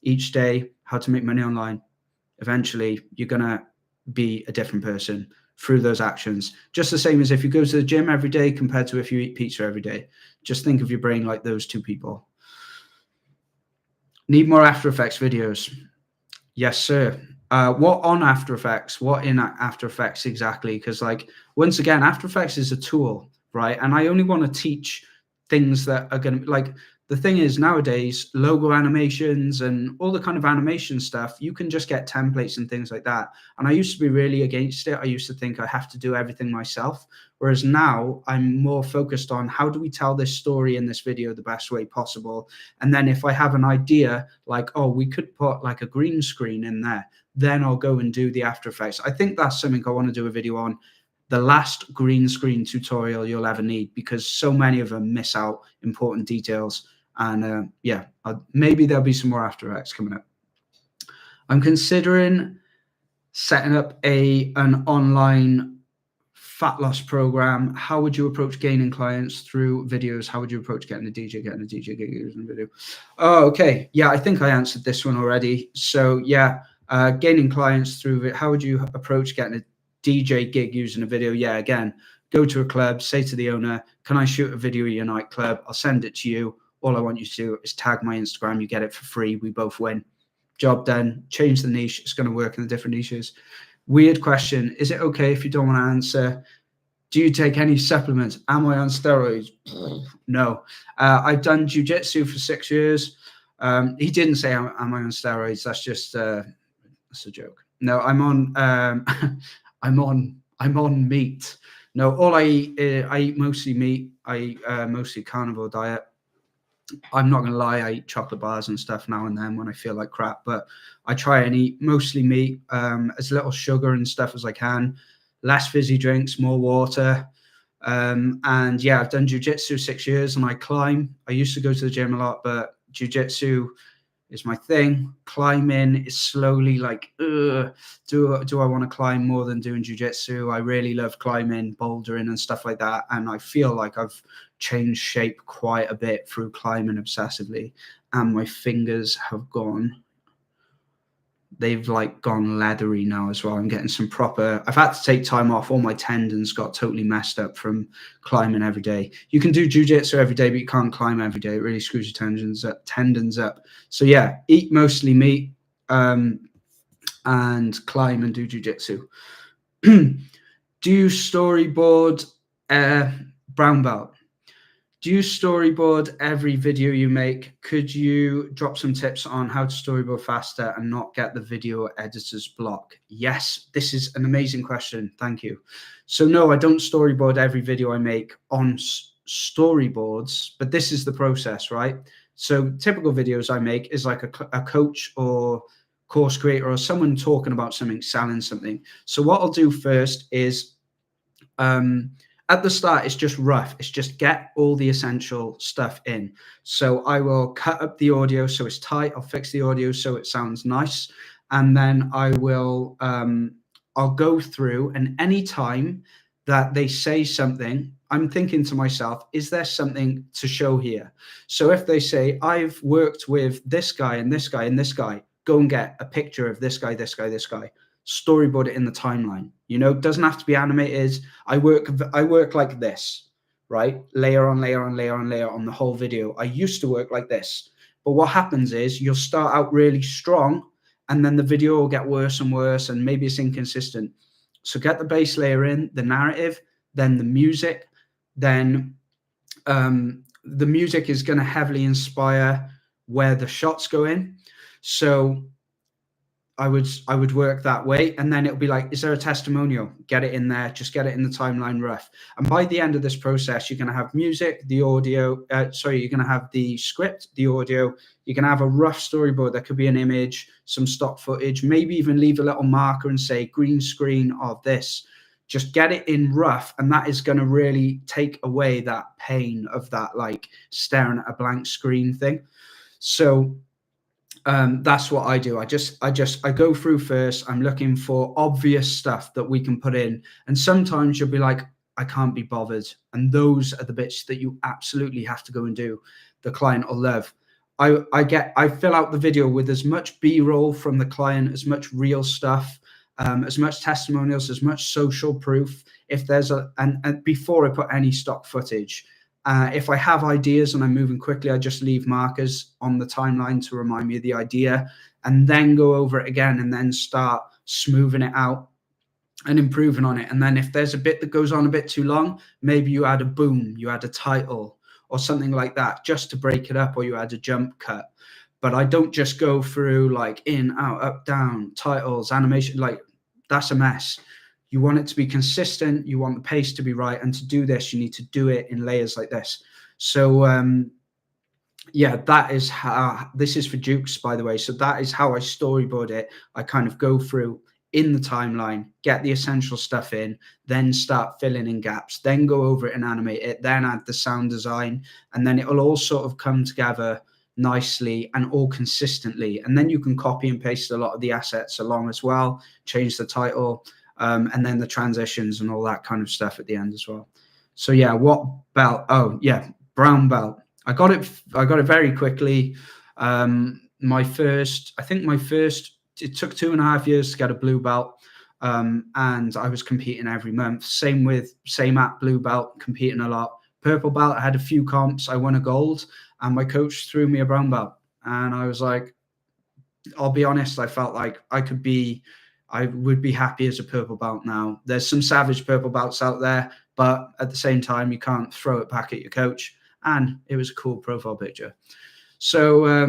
each day, how to make money online. Eventually, you're going to be a different person through those actions. Just the same as if you go to the gym every day compared to if you eat pizza every day. Just think of your brain like those two people. Need more After Effects videos? Yes, sir. What on After Effects? What in After Effects exactly? Because, like, once again, After Effects is a tool, right? And I only want to teach things that are going to, like, the thing is nowadays, logo animations and all the kind of animation stuff, you can just get templates and things like that. And I used to be really against it. I used to think I have to do everything myself. Whereas now I'm more focused on how do we tell this story in this video the best way possible. And then if I have an idea like, oh, we could put like a green screen in there, then I'll go and do the After Effects. I think that's something I want to do a video on. The last green screen tutorial you'll ever need, because so many of them miss out important details. And yeah, maybe there'll be some more After Effects coming up. I'm considering setting up an online fat loss program. How would you approach gaining clients through videos? How would you approach getting a DJ gig using video? Oh, okay. Yeah, I think I answered this one already. So yeah, gaining clients through it. How would you approach getting a DJ gig using a video? Yeah, again, go to a club, say to the owner, can I shoot a video at your nightclub? I'll send it to you. All I want you to do is tag my Instagram. You get it for free. We both win. Job done. Change the niche. It's going to work in the different niches. Weird question. Is it okay if you don't want to answer? Do you take any supplements? Am I on steroids? No. I've done jiu-jitsu for 6 years. He didn't say, am I on steroids? That's just, that's a joke. No, I'm on, I'm on meat. No, all I eat mostly meat. I eat mostly carnivore diet. I'm not going to lie, I eat chocolate bars and stuff now and then when I feel like crap, but I try and eat mostly meat, as little sugar and stuff as I can, less fizzy drinks, more water. And yeah, I've done jiu-jitsu 6 years and I climb. I used to go to the gym a lot, but jiu-jitsu is my thing. Climbing is slowly like, do I want to climb more than doing jiu-jitsu? I really love climbing, bouldering and stuff like that. And I feel like I've changed shape quite a bit through climbing obsessively. And my fingers have they've like gone leathery now as well. I'm getting some proper, I've had to take time off. All my tendons got totally messed up from climbing every day. You can do jiu-jitsu every day, but you can't climb every day. It really screws your tendons up. So yeah, eat mostly meat, and climb and do jiu-jitsu. Do you storyboard brown belt? Do you storyboard every video you make? Could you drop some tips on how to storyboard faster and not get the video editor's block? Yes, this is an amazing question. Thank you. So no, I don't storyboard every video I make on storyboards, but this is the process, right? So typical videos I make is like a coach or course creator or someone talking about something, selling something. So what I'll do first is, at the start, it's just rough. It's just get all the essential stuff in. So I will cut up the audio so it's tight. I'll fix the audio so it sounds nice. And then I will, I'll go through, and any time that they say something, I'm thinking to myself, is there something to show here? So if they say, I've worked with this guy and this guy and this guy, go and get a picture of this guy, this guy, this guy. Storyboard it in the timeline. You know, it doesn't have to be animated. I work like this, right? Layer on layer on layer on layer on the whole video. I used to work like this, but what happens is you'll start out really strong and then the video will get worse and worse and maybe it's inconsistent. So get the base layer in, the narrative, then the music, then the music is going to heavily inspire where the shots go in. So I would work that way, and then it'll be like, is there a testimonial? Get it in there, just get it in the timeline rough. And by the end of this process, you're going to have music, the audio. You're going to have the script, the audio. You're going to have a rough storyboard. That could be an image, some stock footage, maybe even leave a little marker and say green screen of this. Just get it in rough, and that is going to really take away that pain of that like staring at a blank screen thing. So that's what I do. I go through first. I'm looking for obvious stuff that we can put in. And sometimes you'll be like, I can't be bothered. And those are the bits that you absolutely have to go and do. The client will love. I fill out the video with as much B-roll from the client, as much real stuff, as much testimonials, as much social proof. If there's and before I put any stock footage. If I have ideas and I'm moving quickly, I just leave markers on the timeline to remind me of the idea, and then go over it again and then start smoothing it out and improving on it. And then if there's a bit that goes on a bit too long, maybe you add a boom, you add a title or something like that just to break it up, or you add a jump cut. But I don't just go through like in, out, up, down, titles, animation. Like, that's a mess. You want it to be consistent. You want the pace to be right. And to do this, you need to do it in layers like this. So yeah, that is how, this is for Dukes, by the way. So that is how I storyboard it. I kind of go through in the timeline, get the essential stuff in, then start filling in gaps, then go over it and animate it, then add the sound design, and then it will all sort of come together nicely and all consistently. And then you can copy and paste a lot of the assets along as well, change the title, and then the transitions and all that kind of stuff at the end as well. So yeah, what belt? Oh yeah, brown belt. I got it very quickly. My first, it took 2.5 years to get a blue belt. And I was competing every month. Same at blue belt, competing a lot. Purple belt, I had a few comps. I won a gold, and my coach threw me a brown belt. And I was like, I'll be honest, I felt like I would be happy as a purple belt now. There's some savage purple belts out there, but at the same time, you can't throw it back at your coach. And it was a cool profile picture. So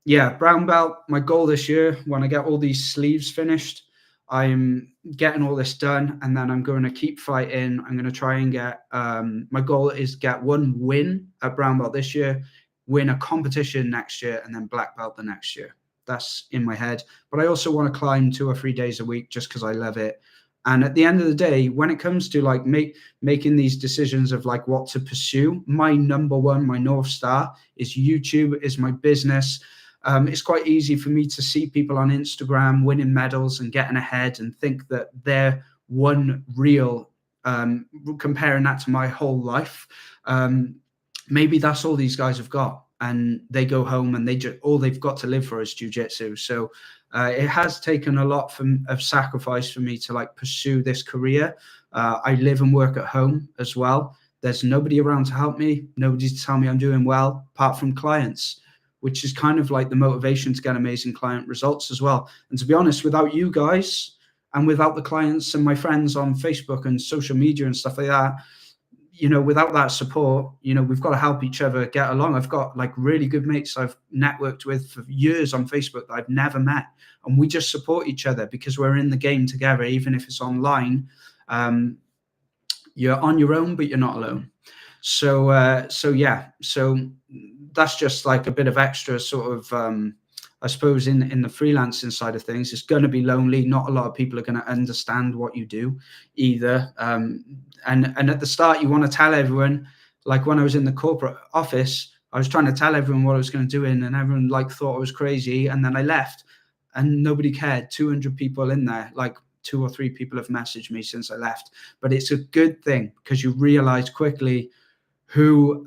yeah, brown belt, my goal this year, when I get all these sleeves finished, I'm getting all this done, and then I'm going to keep fighting. I'm going to try and get, my goal is get one win at brown belt this year, win a competition next year, and then black belt the next year. That's in my head. But I also want to climb 2 or 3 days a week just because I love it. And at the end of the day, when it comes to like making these decisions of like what to pursue, my number one, my North Star is YouTube, is my business. It's quite easy for me to see people on Instagram winning medals and getting ahead and think that they're one real, comparing that to my whole life. Maybe that's all these guys have got, and they go home and all they've got to live for is jiu-jitsu. So it has taken a lot of sacrifice for me to like pursue this career. I live and work at home as well. There's nobody around to help me, nobody to tell me I'm doing well, apart from clients, which is kind of like the motivation to get amazing client results as well. And to be honest, without you guys and without the clients and my friends on Facebook and social media and stuff like that, without that support, we've got to help each other get along. I've got like really good mates I've networked with for years on Facebook that I've never met. And we just support each other because we're in the game together, even if it's online. You're on your own, but you're not alone. So yeah, so that's just like a bit of extra sort of, I suppose in the freelancing side of things, it's going to be lonely. Not a lot of people are going to understand what you do either. And at the start, you want to tell everyone, like when I was in the corporate office, I was trying to tell everyone what I was going to do and everyone like thought I was crazy. And then I left and nobody cared. 200 people in there, like 2 or 3 people have messaged me since I left. But it's a good thing because you realize quickly who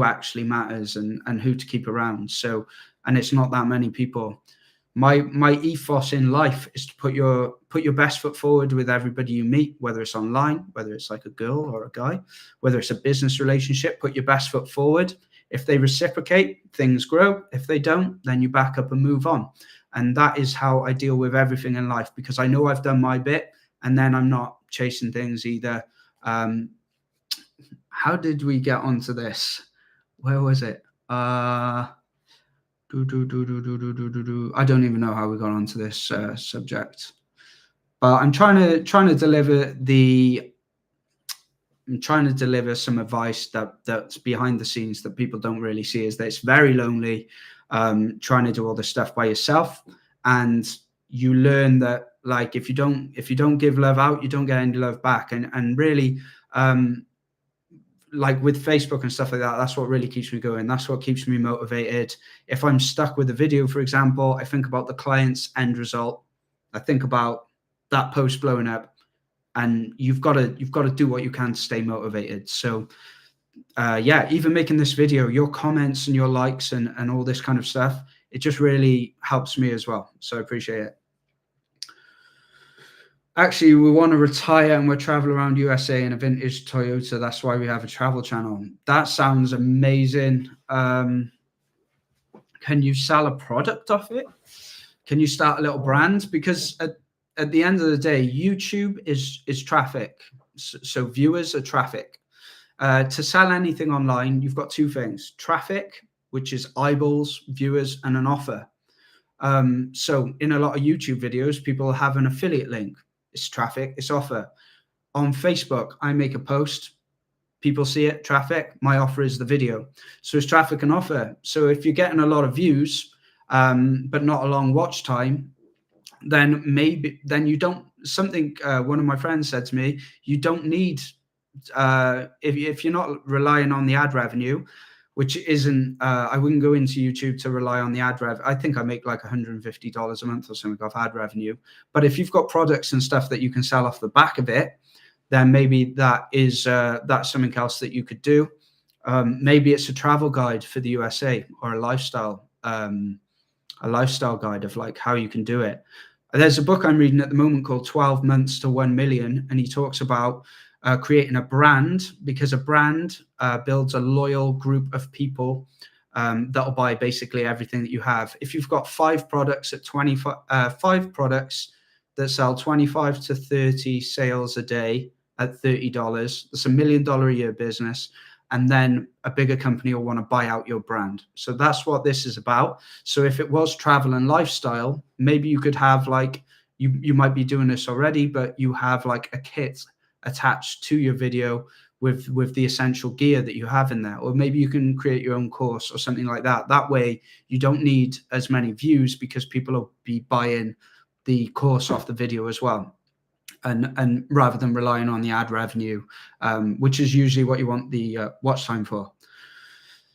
actually matters and who to keep around. So, and it's not that many people. My ethos in life is to put your best foot forward with everybody you meet, whether it's online, whether it's like a girl or a guy, whether it's a business relationship, put your best foot forward. If they reciprocate, things grow. If they don't, then you back up and move on. And that is how I deal with everything in life, because I know I've done my bit and then I'm not chasing things either. How did we get onto this? Where was it? I don't even know how we got onto this subject, but I'm trying to deliver some advice that's behind the scenes that people don't really see. Is that it's very lonely, trying to do all this stuff by yourself, and you learn that, like, if you don't give love out, you don't get any love back, and really, like with Facebook and stuff like that, that's what really keeps me going. That's what keeps me motivated. If I'm stuck with a video, for example, I think about the client's end result. I think about that post blowing up, and you've got to do what you can to stay motivated. So yeah, even making this video, your comments and your likes and all this kind of stuff, it just really helps me as well. So I appreciate it. Actually, we want to retire and we'll travel around USA in a vintage Toyota. That's why we have a travel channel. That sounds amazing. Can you sell a product off it? Can you start a little brand? Because at the end of the day, YouTube is traffic. So viewers are traffic. To sell anything online, you've got two things: traffic, which is eyeballs, viewers, and an offer. So in a lot of YouTube videos, people have an affiliate link. It's traffic, it's offer. On Facebook, I make a post, people see it, traffic, my offer is the video. So it's traffic and offer. So if you're getting a lot of views, but not a long watch time, then you don't, something one of my friends said to me, you don't need, if you're not relying on the ad revenue, which isn't, I wouldn't go into YouTube to rely on the ad rev. I think I make like $150 a month or something off ad revenue. But if you've got products and stuff that you can sell off the back of it, then maybe that's something else that you could do. Maybe it's a travel guide for the USA, or a lifestyle guide of like how you can do it. There's a book I'm reading at the moment called 12 Months to 1 Million, and he talks about creating a brand, because a brand builds a loyal group of people that'll buy basically everything that you have. If you've got 5 products at 5 products that sell 25 to 30 sales a day at $30, that's $1 million a year business. And then a bigger company will want to buy out your brand. So that's what this is about. So if it was travel and lifestyle, maybe you could have like, you might be doing this already, but you have like a kit attached to your video with the essential gear that you have in there. Or maybe you can create your own course or something like that. That way you don't need as many views, because people will be buying the course off the video as well. And rather than relying on the ad revenue, which is usually what you want the watch time for.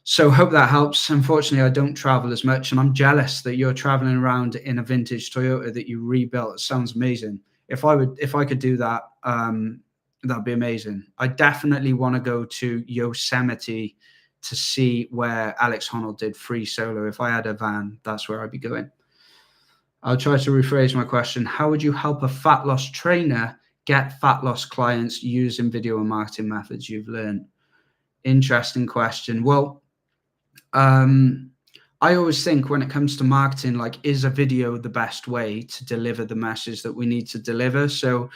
So hope that helps. Unfortunately, I don't travel as much, and I'm jealous that you're traveling around in a vintage Toyota that you rebuilt. It sounds amazing. If I could do that, that'd be amazing. I definitely want to go to Yosemite to see where Alex Honnold did Free Solo. If I had a van, that's where I'd be going. I'll try to rephrase my question. How would you help a fat loss trainer get fat loss clients using video and marketing methods you've learned? Interesting question. Well, I always think when it comes to marketing, like, is a video the best way to deliver the message that we need to deliver? So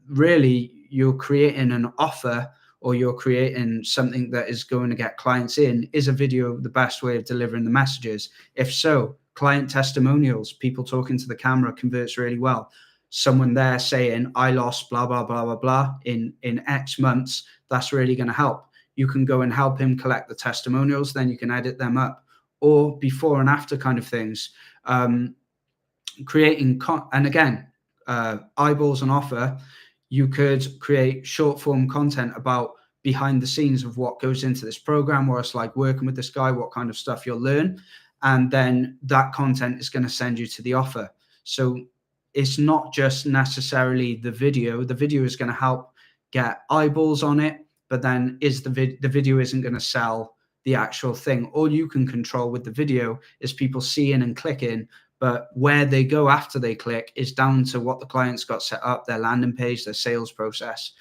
really, you're creating an offer, or you're creating something that is going to get clients in. Is a video the best way of delivering the messages? If so, client testimonials, people talking to the camera, converts really well. Someone there saying, I lost blah, blah, blah, blah, blah in X months, that's really going to help. You can go and help him collect the testimonials, then you can edit them up. Or before and after kind of things. Creating, and again, eyeballs and offer, you could create short form content about behind the scenes of what goes into this program, where it's like working with this guy, what kind of stuff you'll learn. And then that content is going to send you to the offer. So it's not just necessarily the video. The video is going to help get eyeballs on it, but then the video isn't going to sell the actual thing. All you can control with the video is people seeing and clicking, but where they go after they click is down to what the client's got set up, their landing page, their sales process.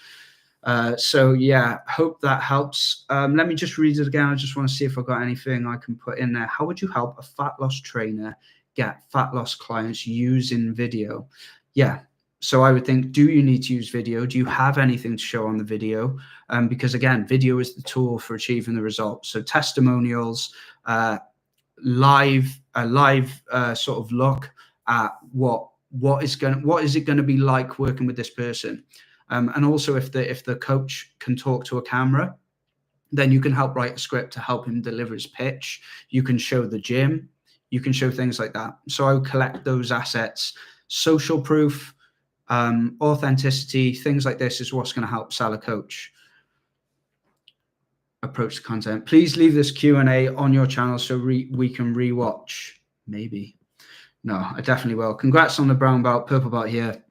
So yeah, hope that helps. Let me just read it again. I just want to see if I've got anything I can put in there. How would you help a fat loss trainer get fat loss clients using video? Yeah. So I would think, do you need to use video? Do you have anything to show on the video? Because again, video is the tool for achieving the results. So testimonials, a live sort of look at what is it going to be like working with this person. And also, if the coach can talk to a camera, then you can help write a script to help him deliver his pitch. You can show the gym, you can show things like that. So I would collect those assets. Social proof, authenticity, things like this is what's going to help sell a coach. Approach the content. Please leave this Q&A on your channel so we can rewatch. Maybe. No, I definitely will. Congrats on the brown belt, purple belt here.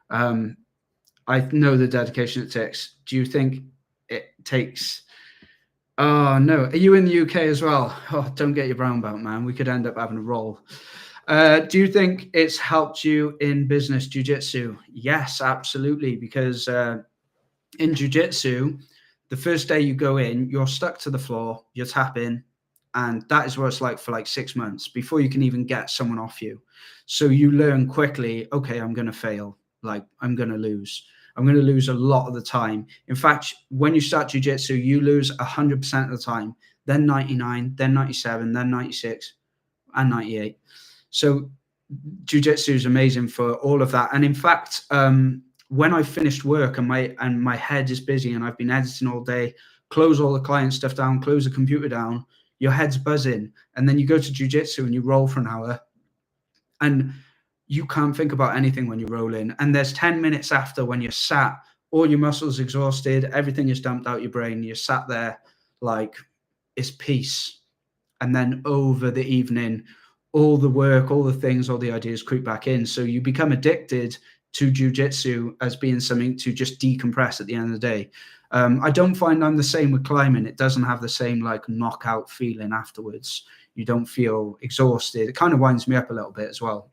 I know the dedication it takes. Do you think it takes... Oh, no. Are you in the UK as well? Oh, don't get your brown belt, man. We could end up having a roll. Do you think it's helped you in business jiu-jitsu? Yes, absolutely. Because in jiu-jitsu, the first day you go in, you're stuck to the floor, you're tapping, and that is what it's like for like 6 months before you can even get someone off you. So you learn quickly, okay, I'm going to fail. Like, I'm going to lose. I'm going to lose a lot of the time. In fact, when you start jiu-jitsu, you lose 100% of the time, then 99, then 97, then 96, and 98. So jiu-jitsu is amazing for all of that. And in fact, when I finished work and my head is busy and I've been editing all day, close all the client stuff down, close the computer down, your head's buzzing. And then you go to jiu-jitsu and you roll for an hour and you can't think about anything when you roll in. And there's 10 minutes after when you're sat, all your muscles exhausted, everything is dumped out your brain. You're sat there like it's peace. And then over the evening, all the work, all the things, all the ideas creep back in. So you become addicted to jiu-jitsu as being something to just decompress at the end of the day. I don't find I'm the same with climbing. It doesn't have the same like knockout feeling afterwards. You don't feel exhausted. It kind of winds me up a little bit as well.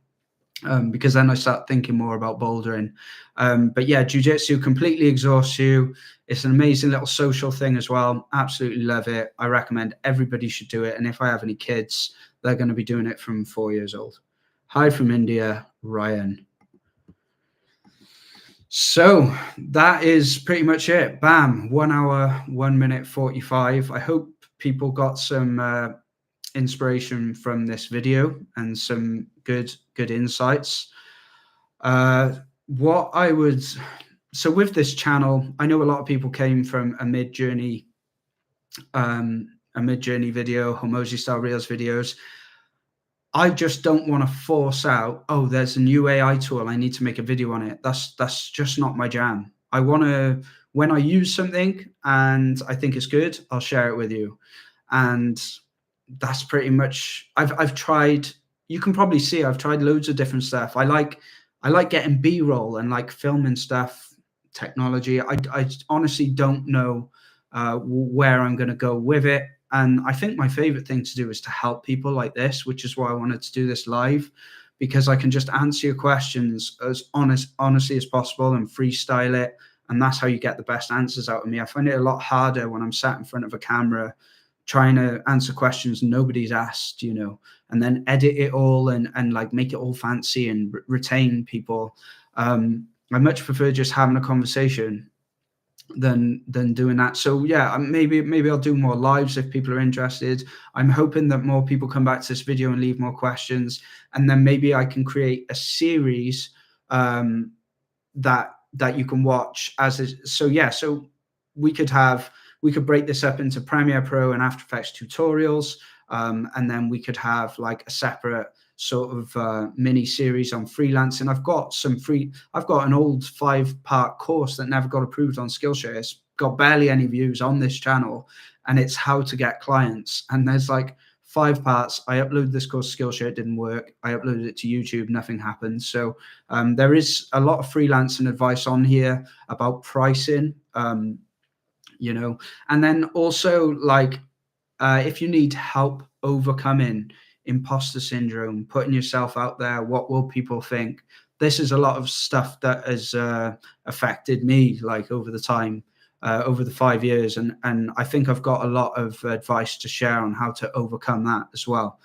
Because then I start thinking more about bouldering. But yeah, jiu-jitsu completely exhausts you. It's an amazing little social thing as well. Absolutely love it. I recommend everybody should do it. And if I have any kids, they're going to be doing it from 4 years old. Hi from India, Ryan. So that is pretty much it. Bam, 1 hour, 1 minute 45. I hope people got some inspiration from this video and some good insights. What I would, so with this channel, I know a lot of people came from a mid-journey video, Hormozy style Reels videos. I just don't want to force out, oh, there's a new AI tool, I need to make a video on it. That's just not my jam. I want to, when I use something and I think it's good, I'll share it with you. And that's pretty much, I've tried, you can probably see I've tried loads of different stuff. I like getting B-roll and like filming stuff, technology. I honestly don't know where I'm going to go with it. And I think my favorite thing to do is to help people like this, which is why I wanted to do this live, because I can just answer your questions as honestly as possible and freestyle it. And that's how you get the best answers out of me. I find it a lot harder when I'm sat in front of a camera trying to answer questions nobody's asked, you know, and then edit it all and like make it all fancy and retain people. I much prefer just having a conversation than doing that. So yeah, maybe I'll do more lives if people are interested. I'm hoping that more people come back to this video and leave more questions, and then maybe I can create a series that you can watch as a, so yeah, so we could break this up into Premiere Pro and After Effects tutorials, and then we could have like a separate sort of mini series on freelancing. I've got an old 5-part course that never got approved on Skillshare. It's got barely any views on this channel, and it's how to get clients. And there's like 5 parts. I uploaded this course to Skillshare, it didn't work. I uploaded it to YouTube, nothing happened. So there is a lot of freelancing advice on here about pricing, you know, and then also like if you need help overcoming imposter syndrome, putting yourself out there, what will people think? This is a lot of stuff that has affected me like over the time, over the 5 years. And I think I've got a lot of advice to share on how to overcome that as well.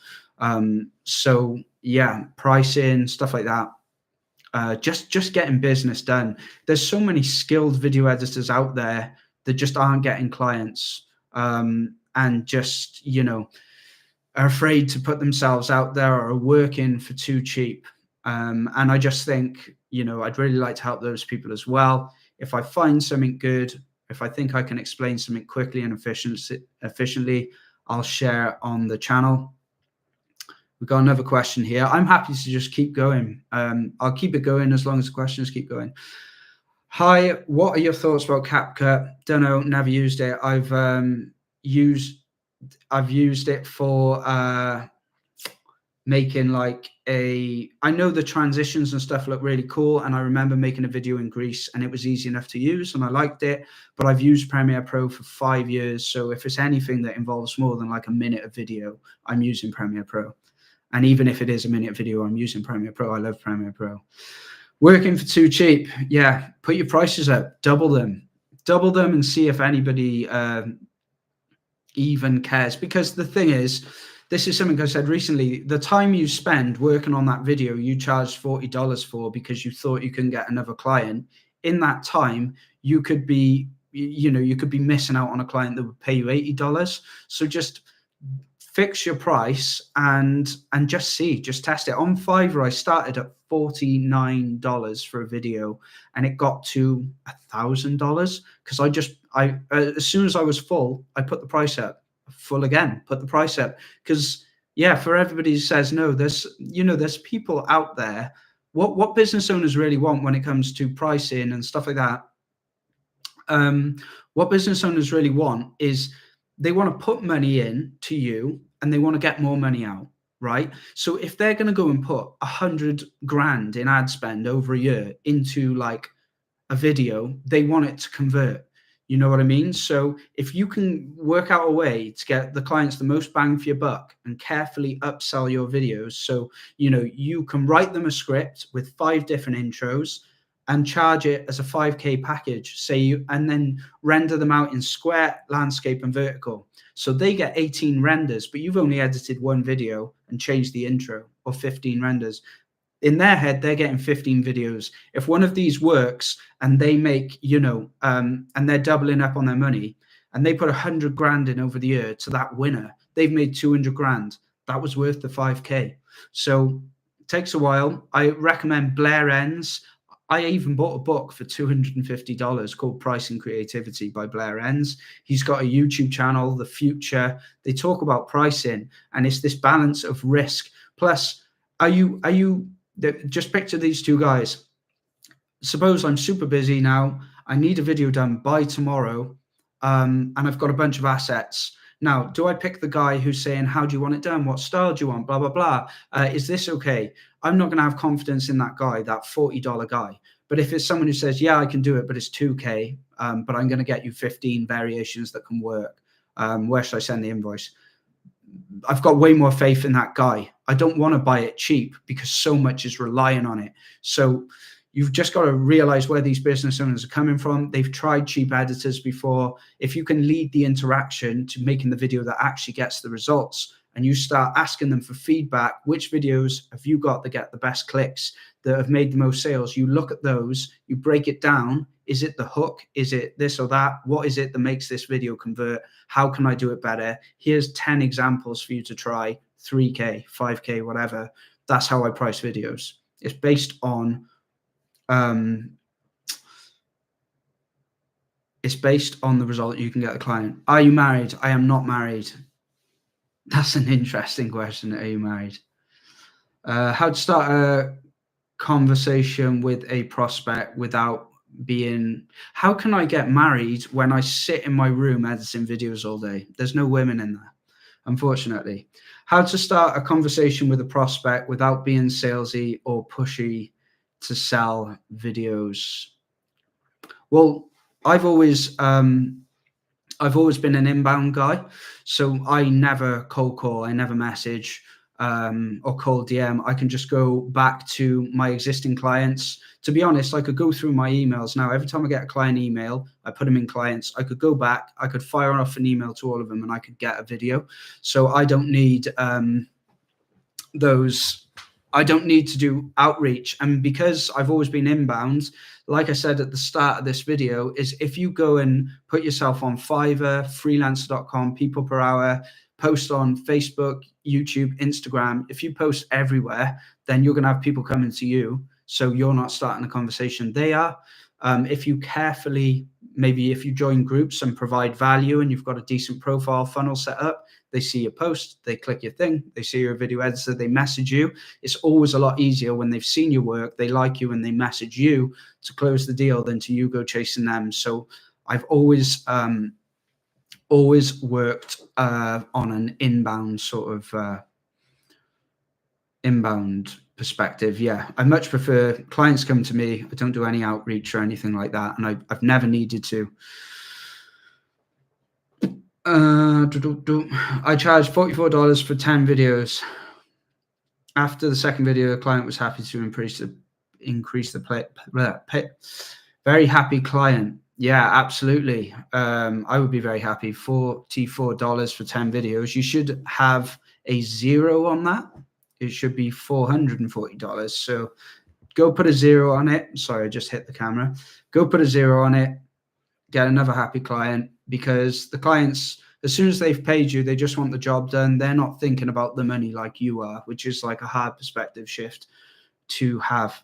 So yeah, pricing, stuff like that. Just getting business done. There's so many skilled video editors out there that just aren't getting clients. And just, you know, are afraid to put themselves out there or are working for too cheap. And I just think, I'd really like to help those people as well. If I find something good, if I think I can explain something quickly and efficiently, I'll share on the channel. We've got another question here. I'm happy to just keep going. I'll keep it going as long as the questions keep going. Hi, what are your thoughts about CapCut? Don't know, never used it. I've used it for making I know the transitions and stuff look really cool, and I remember making a video in Greece and it was easy enough to use and I liked it, but I've used Premiere Pro for 5 years, so if it's anything that involves more than like a minute of video, I'm using Premiere Pro. And even if it is a minute video, I'm using Premiere Pro. I love Premiere Pro. Working for too cheap. Yeah, put your prices up, double them and see if anybody even cares. Because the thing is, this is something I said recently, the time you spend working on that video, you charged $40 for because you thought you couldn't get another client. In that time, you could be, you could be missing out on a client that would pay you $80. So just fix your price and just test it. On Fiverr, I started at $49 for a video and it got to $1,000 because as soon as I was full, I put the price up. Full again, put the price up. Because for everybody who says no, there's people out there. What business owners really want when it comes to pricing and stuff like that, what business owners really want is they want to put money in to you and they want to get more money out, right? So if they're going to go and put 100 grand in ad spend over a year into like a video, they want it to convert. You know what I mean? So if you can work out a way to get the clients the most bang for your buck and carefully upsell your videos, so you can write them a script with 5 different intros and charge it as a 5K package, and then render them out in square, landscape, and vertical. So they get 18 renders, but you've only edited 1 video and changed the intro, or 15 renders. In their head, they're getting 15 videos. If one of these works and they make, and they're doubling up on their money and they put 100 grand in over the year to that winner, they've made 200 grand. That was worth the 5K. So it takes a while. I recommend Blair Enns. I even bought a book for $250 called Pricing Creativity by Blair Enns. He's got a YouTube channel, The Future. They talk about pricing, and it's this balance of risk. Plus, just picture these 2 guys. Suppose I'm super busy now. I need a video done by tomorrow, and I've got a bunch of assets. Now, do I pick the guy who's saying, how do you want it done? What style do you want? Blah, blah, blah. Is this okay? I'm not going to have confidence in that guy, that $40 guy. But if it's someone who says, yeah, I can do it, but it's 2K, but I'm going to get you 15 variations that can work. Where should I send the invoice? I've got way more faith in that guy. I don't want to buy it cheap because so much is relying on it. So you've just got to realize where these business owners are coming from. They've tried cheap editors before. If you can lead the interaction to making the video that actually gets the results, and you start asking them for feedback, which videos have you got that get the best clicks, that have made the most sales? You look at those, you break it down. Is it the hook? Is it this or that? What is it that makes this video convert? How can I do it better? Here's 10 examples for you to try. 3K, 5K, whatever. That's how I price videos. It's based on the result you can get the client. Are you married? I am not married. That's an interesting question. Are you married? How to start a conversation with a prospect without being, how can I get married when I sit in my room editing videos all day? There's no women in there, unfortunately. How to start a conversation with a prospect without being salesy or pushy to sell videos. Well, I've always been an inbound guy, so I never cold call, I never message or cold DM. I can just go back to my existing clients. To be honest, I could go through my emails now. Every time I get a client email, I put them in clients. I could go back, I could fire off an email to all of them and I could get a video. So I don't need I don't need to do outreach. And because I've always been inbound, like I said at the start of this video, is if you go and put yourself on Fiverr, freelancer.com, people per hour, post on Facebook, YouTube, Instagram, if you post everywhere, then you're going to have people coming to you. So you're not starting a conversation, they are. If you carefully, maybe if you join groups and provide value and you've got a decent profile funnel set up, they see your post, they click your thing, they see you're a video editor, they message you. It's always a lot easier when they've seen your work, they like you, and they message you to close the deal than to you go chasing them. So I've always worked on an inbound sort of inbound perspective. Yeah, I much prefer clients come to me. I don't do any outreach or anything like that, and I've never needed to. I charged $44 for 10 videos. After the second video, the client was happy to increase the pay. Very happy client. Yeah, absolutely. I would be very happy. $44 for 10 videos. You should have a 0 on that. It should be $440. So go put a 0 on it. Sorry, I just hit the camera. Go put a 0 on it. Get another happy client, because the clients, as soon as they've paid you, they just want the job done. They're not thinking about the money like you are, which is like a hard perspective shift to have.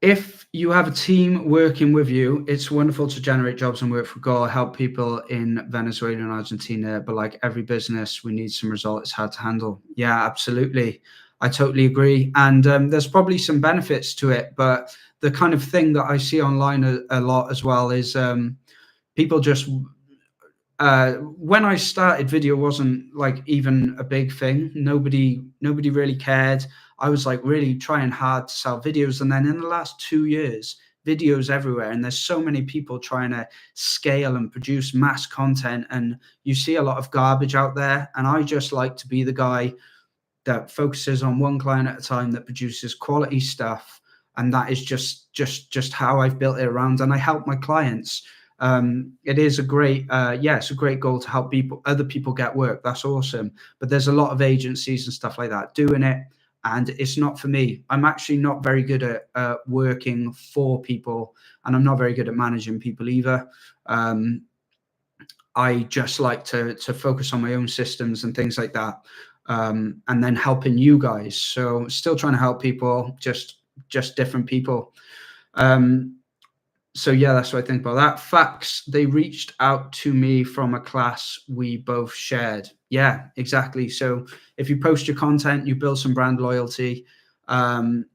If you have a team working with you, it's wonderful to generate jobs and work for God, help people in Venezuela and Argentina. But like every business, we need some results. It's hard to handle. Yeah, absolutely. I totally agree. And there's probably some benefits to it. But the kind of thing that I see online a lot as well is people just, when I started, video wasn't like even a big thing. Nobody really cared. I was like really trying hard to sell videos. And then in the last 2 years, videos everywhere. And there's so many people trying to scale and produce mass content. And you see a lot of garbage out there. And I just like to be the guy that focuses on one client at a time, that produces quality stuff. And that is just how I've built it around. And I help my clients. It is a great, it's a great goal to help other people get work. That's awesome. But there's a lot of agencies and stuff like that doing it, and it's not for me. I'm actually not very good at working for people, and I'm not very good at managing people either. I just like to focus on my own systems and things like that, and then helping you guys. So still trying to help people, just different people. So yeah, that's what I think about that. Facts, they reached out to me from a class we both shared. Yeah, exactly. So if you post your content, you build some brand loyalty, then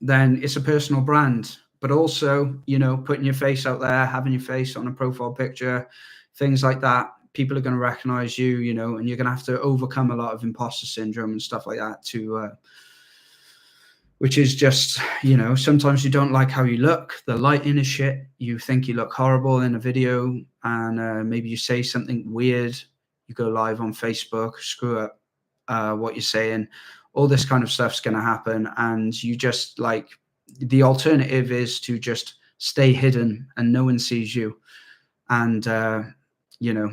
it's a personal brand. But also, you know, putting your face out there, having your face on a profile picture, things like that, people are going to recognize you, you know, and you're going to have to overcome a lot of imposter syndrome and stuff like that to which is just, you know, sometimes you don't like how you look. The lighting is shit. You think you look horrible in a video, and maybe you say something weird. You go live on Facebook, screw up what you're saying. All this kind of stuff's going to happen. And you just like, the alternative is to just stay hidden and no one sees you. And, you know,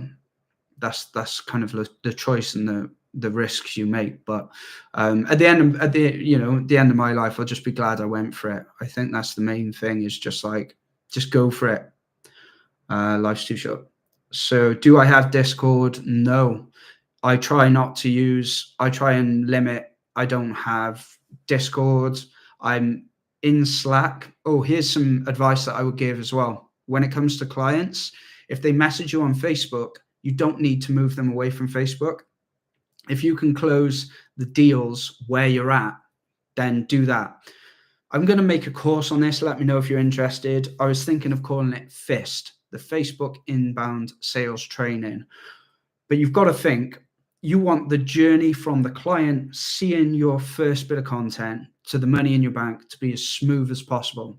that's kind of the choice and the risks you make. But at the end of my life, I'll just be glad I went for it. I think that's the main thing, is just like, just go for it. Life's too short. So do I have Discord? No, I try and limit. I don't have Discord. I'm in Slack. Oh, here's some advice that I would give as well. When it comes to clients, if they message you on Facebook, you don't need to move them away from Facebook. If you can close the deals where you're at, then do that. I'm going to make a course on this. Let me know if you're interested. I was thinking of calling it FIST, the Facebook Inbound Sales Training. But you've got to think, you want the journey from the client seeing your first bit of content to the money in your bank to be as smooth as possible.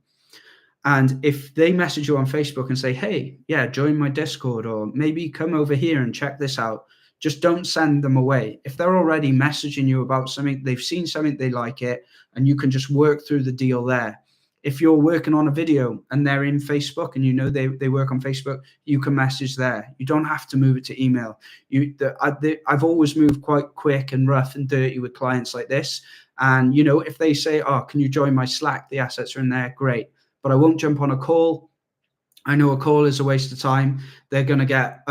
And if they message you on Facebook and say, hey, yeah, join my Discord, or maybe come over here and check this out, just don't send them away. If they're already messaging you about something, they've seen something, they like it, and you can just work through the deal there. If you're working on a video and they're in Facebook and you know they work on Facebook, you can message there. You don't have to move it to email. I've always moved quite quick and rough and dirty with clients like this. And, you know, if they say, oh, can you join my Slack? The assets are in there, great. But I won't jump on a call. I know a call is a waste of time. They're going to get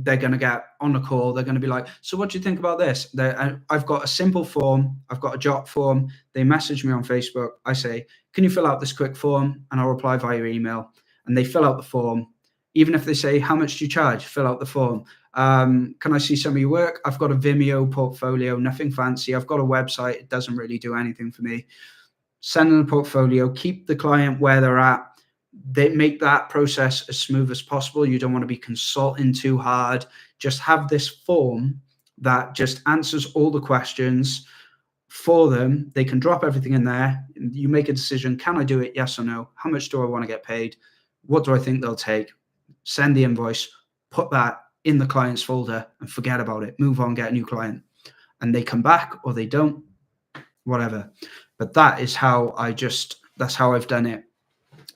they're going to get on a call. They're going to be like, so what do you think about this? I've got a simple form. I've got a jot form. They message me on Facebook. I say, can you fill out this quick form? And I'll reply via email. And they fill out the form. Even if they say, how much do you charge? Fill out the form. Can I see some of your work? I've got a Vimeo portfolio, nothing fancy. I've got a website. It doesn't really do anything for me. Send them a portfolio, keep the client where they're at. They make that process as smooth as possible. You don't want to be consulting too hard. Just have this form that just answers all the questions for them. They can drop everything in there. You make a decision. Can I do it? Yes or no? How much do I want to get paid? What do I think they'll take? Send the invoice, put that in the client's folder and forget about it. Move on, get a new client. And they come back or they don't, whatever. But that is how that's how I've done it.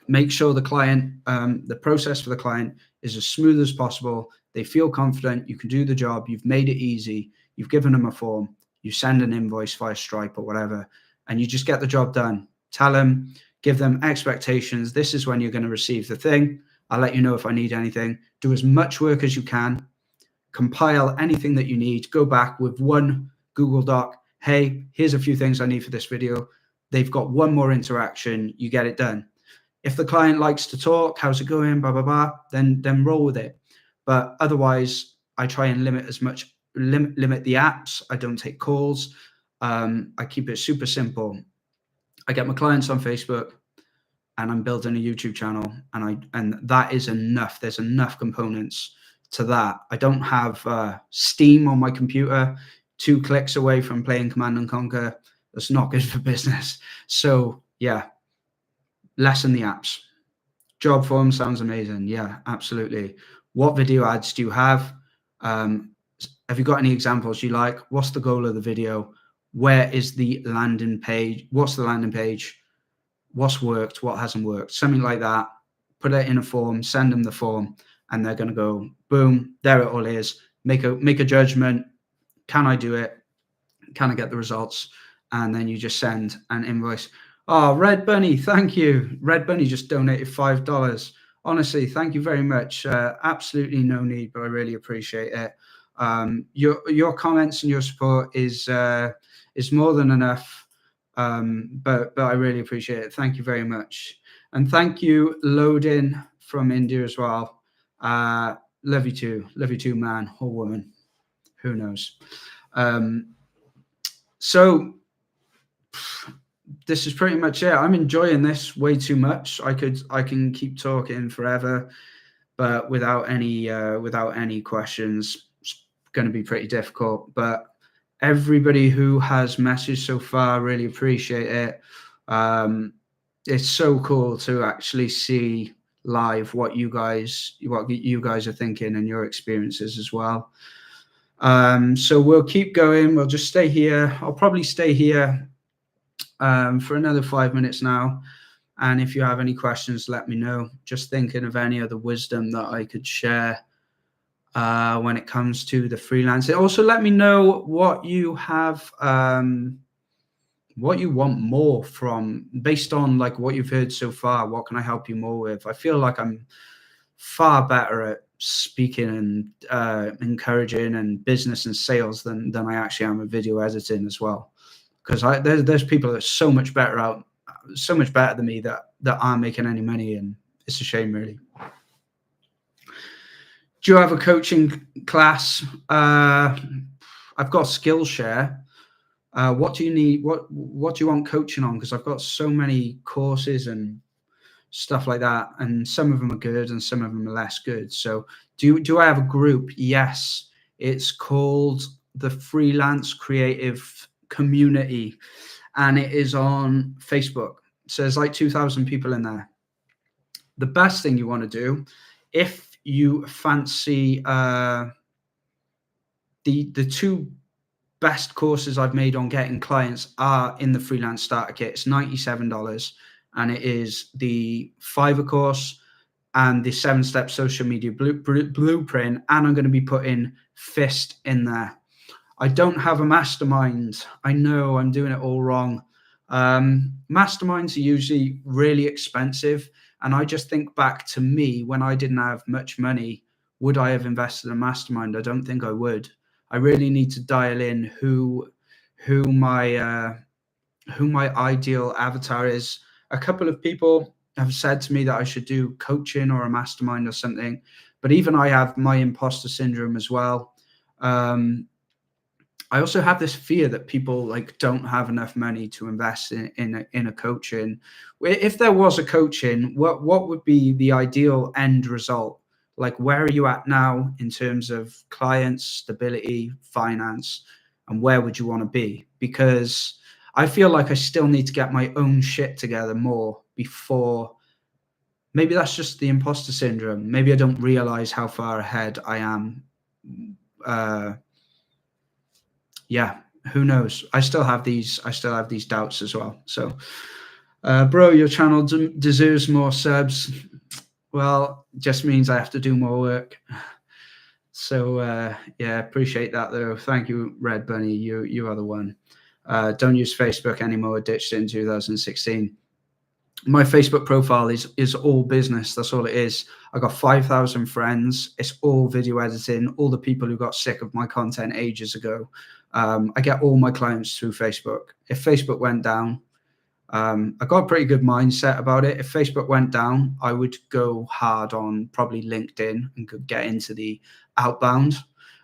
Make sure the client, the process for the client is as smooth as possible. They feel confident. You can do the job. You've made it easy. You've given them a form. You send an invoice via Stripe or whatever, and you just get the job done. Tell them, give them expectations. This is when you're going to receive the thing. I'll let you know if I need anything. Do as much work as you can. Compile anything that you need. Go back with one Google Doc. Hey, here's a few things I need for this video. They've got one more interaction. You get it done. If the client likes to talk, how's it going, blah, blah, blah, then roll with it. But otherwise, I try and limit the apps. I don't take calls. I keep it super simple. I get my clients on Facebook and I'm building a YouTube channel, and that is enough. There's enough components to that. I don't have Steam on my computer, 2 clicks away from playing Command & Conquer. That's not good for business. So yeah, lessen the apps. Job form sounds amazing. Yeah, absolutely. What video ads do you have? Have you got any examples you like? What's the goal of the video? Where is the landing page? What's the landing page? What's worked? What hasn't worked? Something like that. Put it in a form, send them the form, and they're going to go, boom, there it all is. Make a judgment. Can I do it? Can I get the results? And then you just send an invoice. Oh, Red Bunny, thank you. Red Bunny just donated $5. Honestly, thank you very much. Absolutely no need, but I really appreciate it. Your comments and your support is more than enough. But I really appreciate it. Thank you very much. And thank you, Loadin from India as well. Love you too, man or woman. Who knows? So this is pretty much it. I'm enjoying this way too much. I can keep talking forever, but without any questions, it's going to be pretty difficult. But everybody who has messaged so far, really appreciate it. It's so cool to actually see live what you guys are thinking and your experiences as well. So we'll keep going. We'll just stay here. I'll probably stay here for another 5 minutes now. And if you have any questions, let me know. Just thinking of any other wisdom that I could share when it comes to the freelancing. Also, let me know what you have, what you want more from, based on like what you've heard so far. What can I help you more with? I feel like I'm far better at speaking and encouraging and business and sales than I actually am with video editing as well. Because there's people that are so much better than me that aren't making any money, and it's a shame, really. Do you have a coaching class? I've got Skillshare. What do you need? What do you want coaching on? Because I've got so many courses and stuff like that, and some of them are good and some of them are less good. So do I have a group? Yes, it's called the Freelance Creative Community, and it is on Facebook. So there's like 2,000 people in there. The best thing you want to do, if you fancy the 2 best courses I've made on getting clients are in the Freelance Starter Kit. It's $97, and it is the Fiverr course and the 7-step social media blueprint. And I'm going to be putting Fist in there. I don't have a mastermind. I know I'm doing it all wrong. Masterminds are usually really expensive. And I just think back to me when I didn't have much money would I have invested in a mastermind? I don't think I would. I really need to dial in who my ideal avatar is. A couple of people have said to me that I should do coaching or a mastermind or something, but even I have my imposter syndrome as well. I also have this fear that people like don't have enough money to invest in a coaching. If there was a coaching, what would be the ideal end result? Like, where are you at now in terms of clients, stability, finance, and where would you want to be? Because I feel like I still need to get my own shit together more before. Maybe that's just the imposter syndrome. Maybe I don't realize how far ahead I am. Yeah, who knows? I still have these doubts as well. So, bro, your channel deserves more subs. Well, just means I have to do more work. So yeah, appreciate that though. Thank you, Red Bunny. You are the one. Don't use Facebook anymore. Ditched it in 2016. My Facebook profile is all business. That's all it is. I got 5,000 friends. It's all video editing. All the people who got sick of my content ages ago. I get all my clients through Facebook. If Facebook went down, I got a pretty good mindset about it. If Facebook went down, I would go hard on probably LinkedIn and could get into the outbound.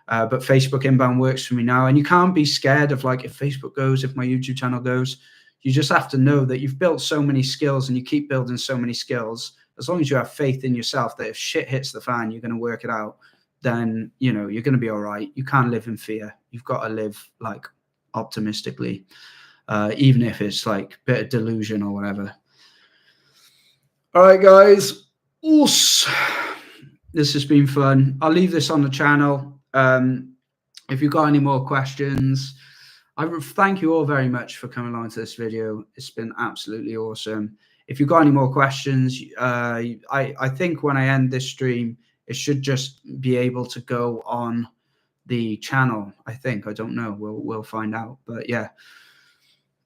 But Facebook inbound works for me now. And you can't be scared of like, if Facebook goes, if my YouTube channel goes. You just have to know that you've built so many skills and you keep building so many skills. As long as you have faith in yourself that if shit hits the fan, you're going to work it out, then, you know, you're going to be all right. You can't live in fear. You've got to live like optimistically, even if it's like a bit of delusion or whatever. All right, guys. Oos. This has been fun. I'll leave this on the channel. If you've got any more questions, I thank you all very much for coming along to this video. It's been absolutely awesome. If you've got any more questions, I think when I end this stream, it should just be able to go on the channel. I think. I don't know. We'll find out. But yeah.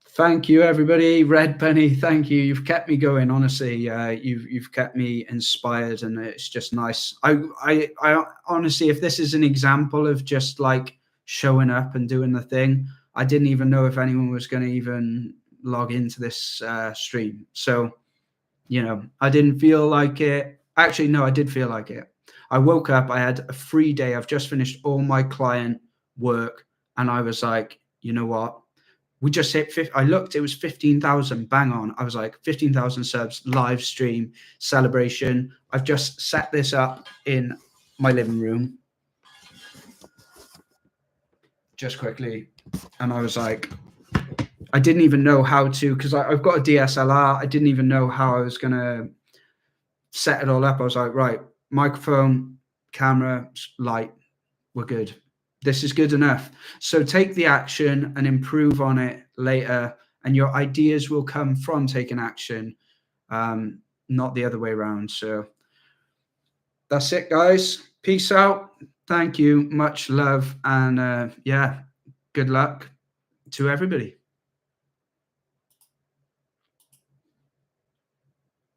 Thank you, everybody. Red Penny, thank you. You've kept me going, honestly. You've kept me inspired, and it's just nice. I honestly, if this is an example of just like showing up and doing the thing, I didn't even know if anyone was going to even log into this stream. So, you know, I didn't feel like it. Actually, no, I did feel like it. I woke up, I had a free day. I've just finished all my client work, and I was like, you know what? We just hit, I looked, it was 15,000, bang on. I was like, 15,000 subs, live stream, celebration. I've just set this up in my living room. Just quickly. And I was like, I didn't even know how to, because I've got a DSLR. I didn't even know how I was going to set it all up. I was like, right, microphone, camera, light, we're good. This is good enough. So take the action and improve on it later, and your ideas will come from taking action, not the other way around. So that's it, guys. Peace out. Thank you. Much love. And yeah, good luck to everybody.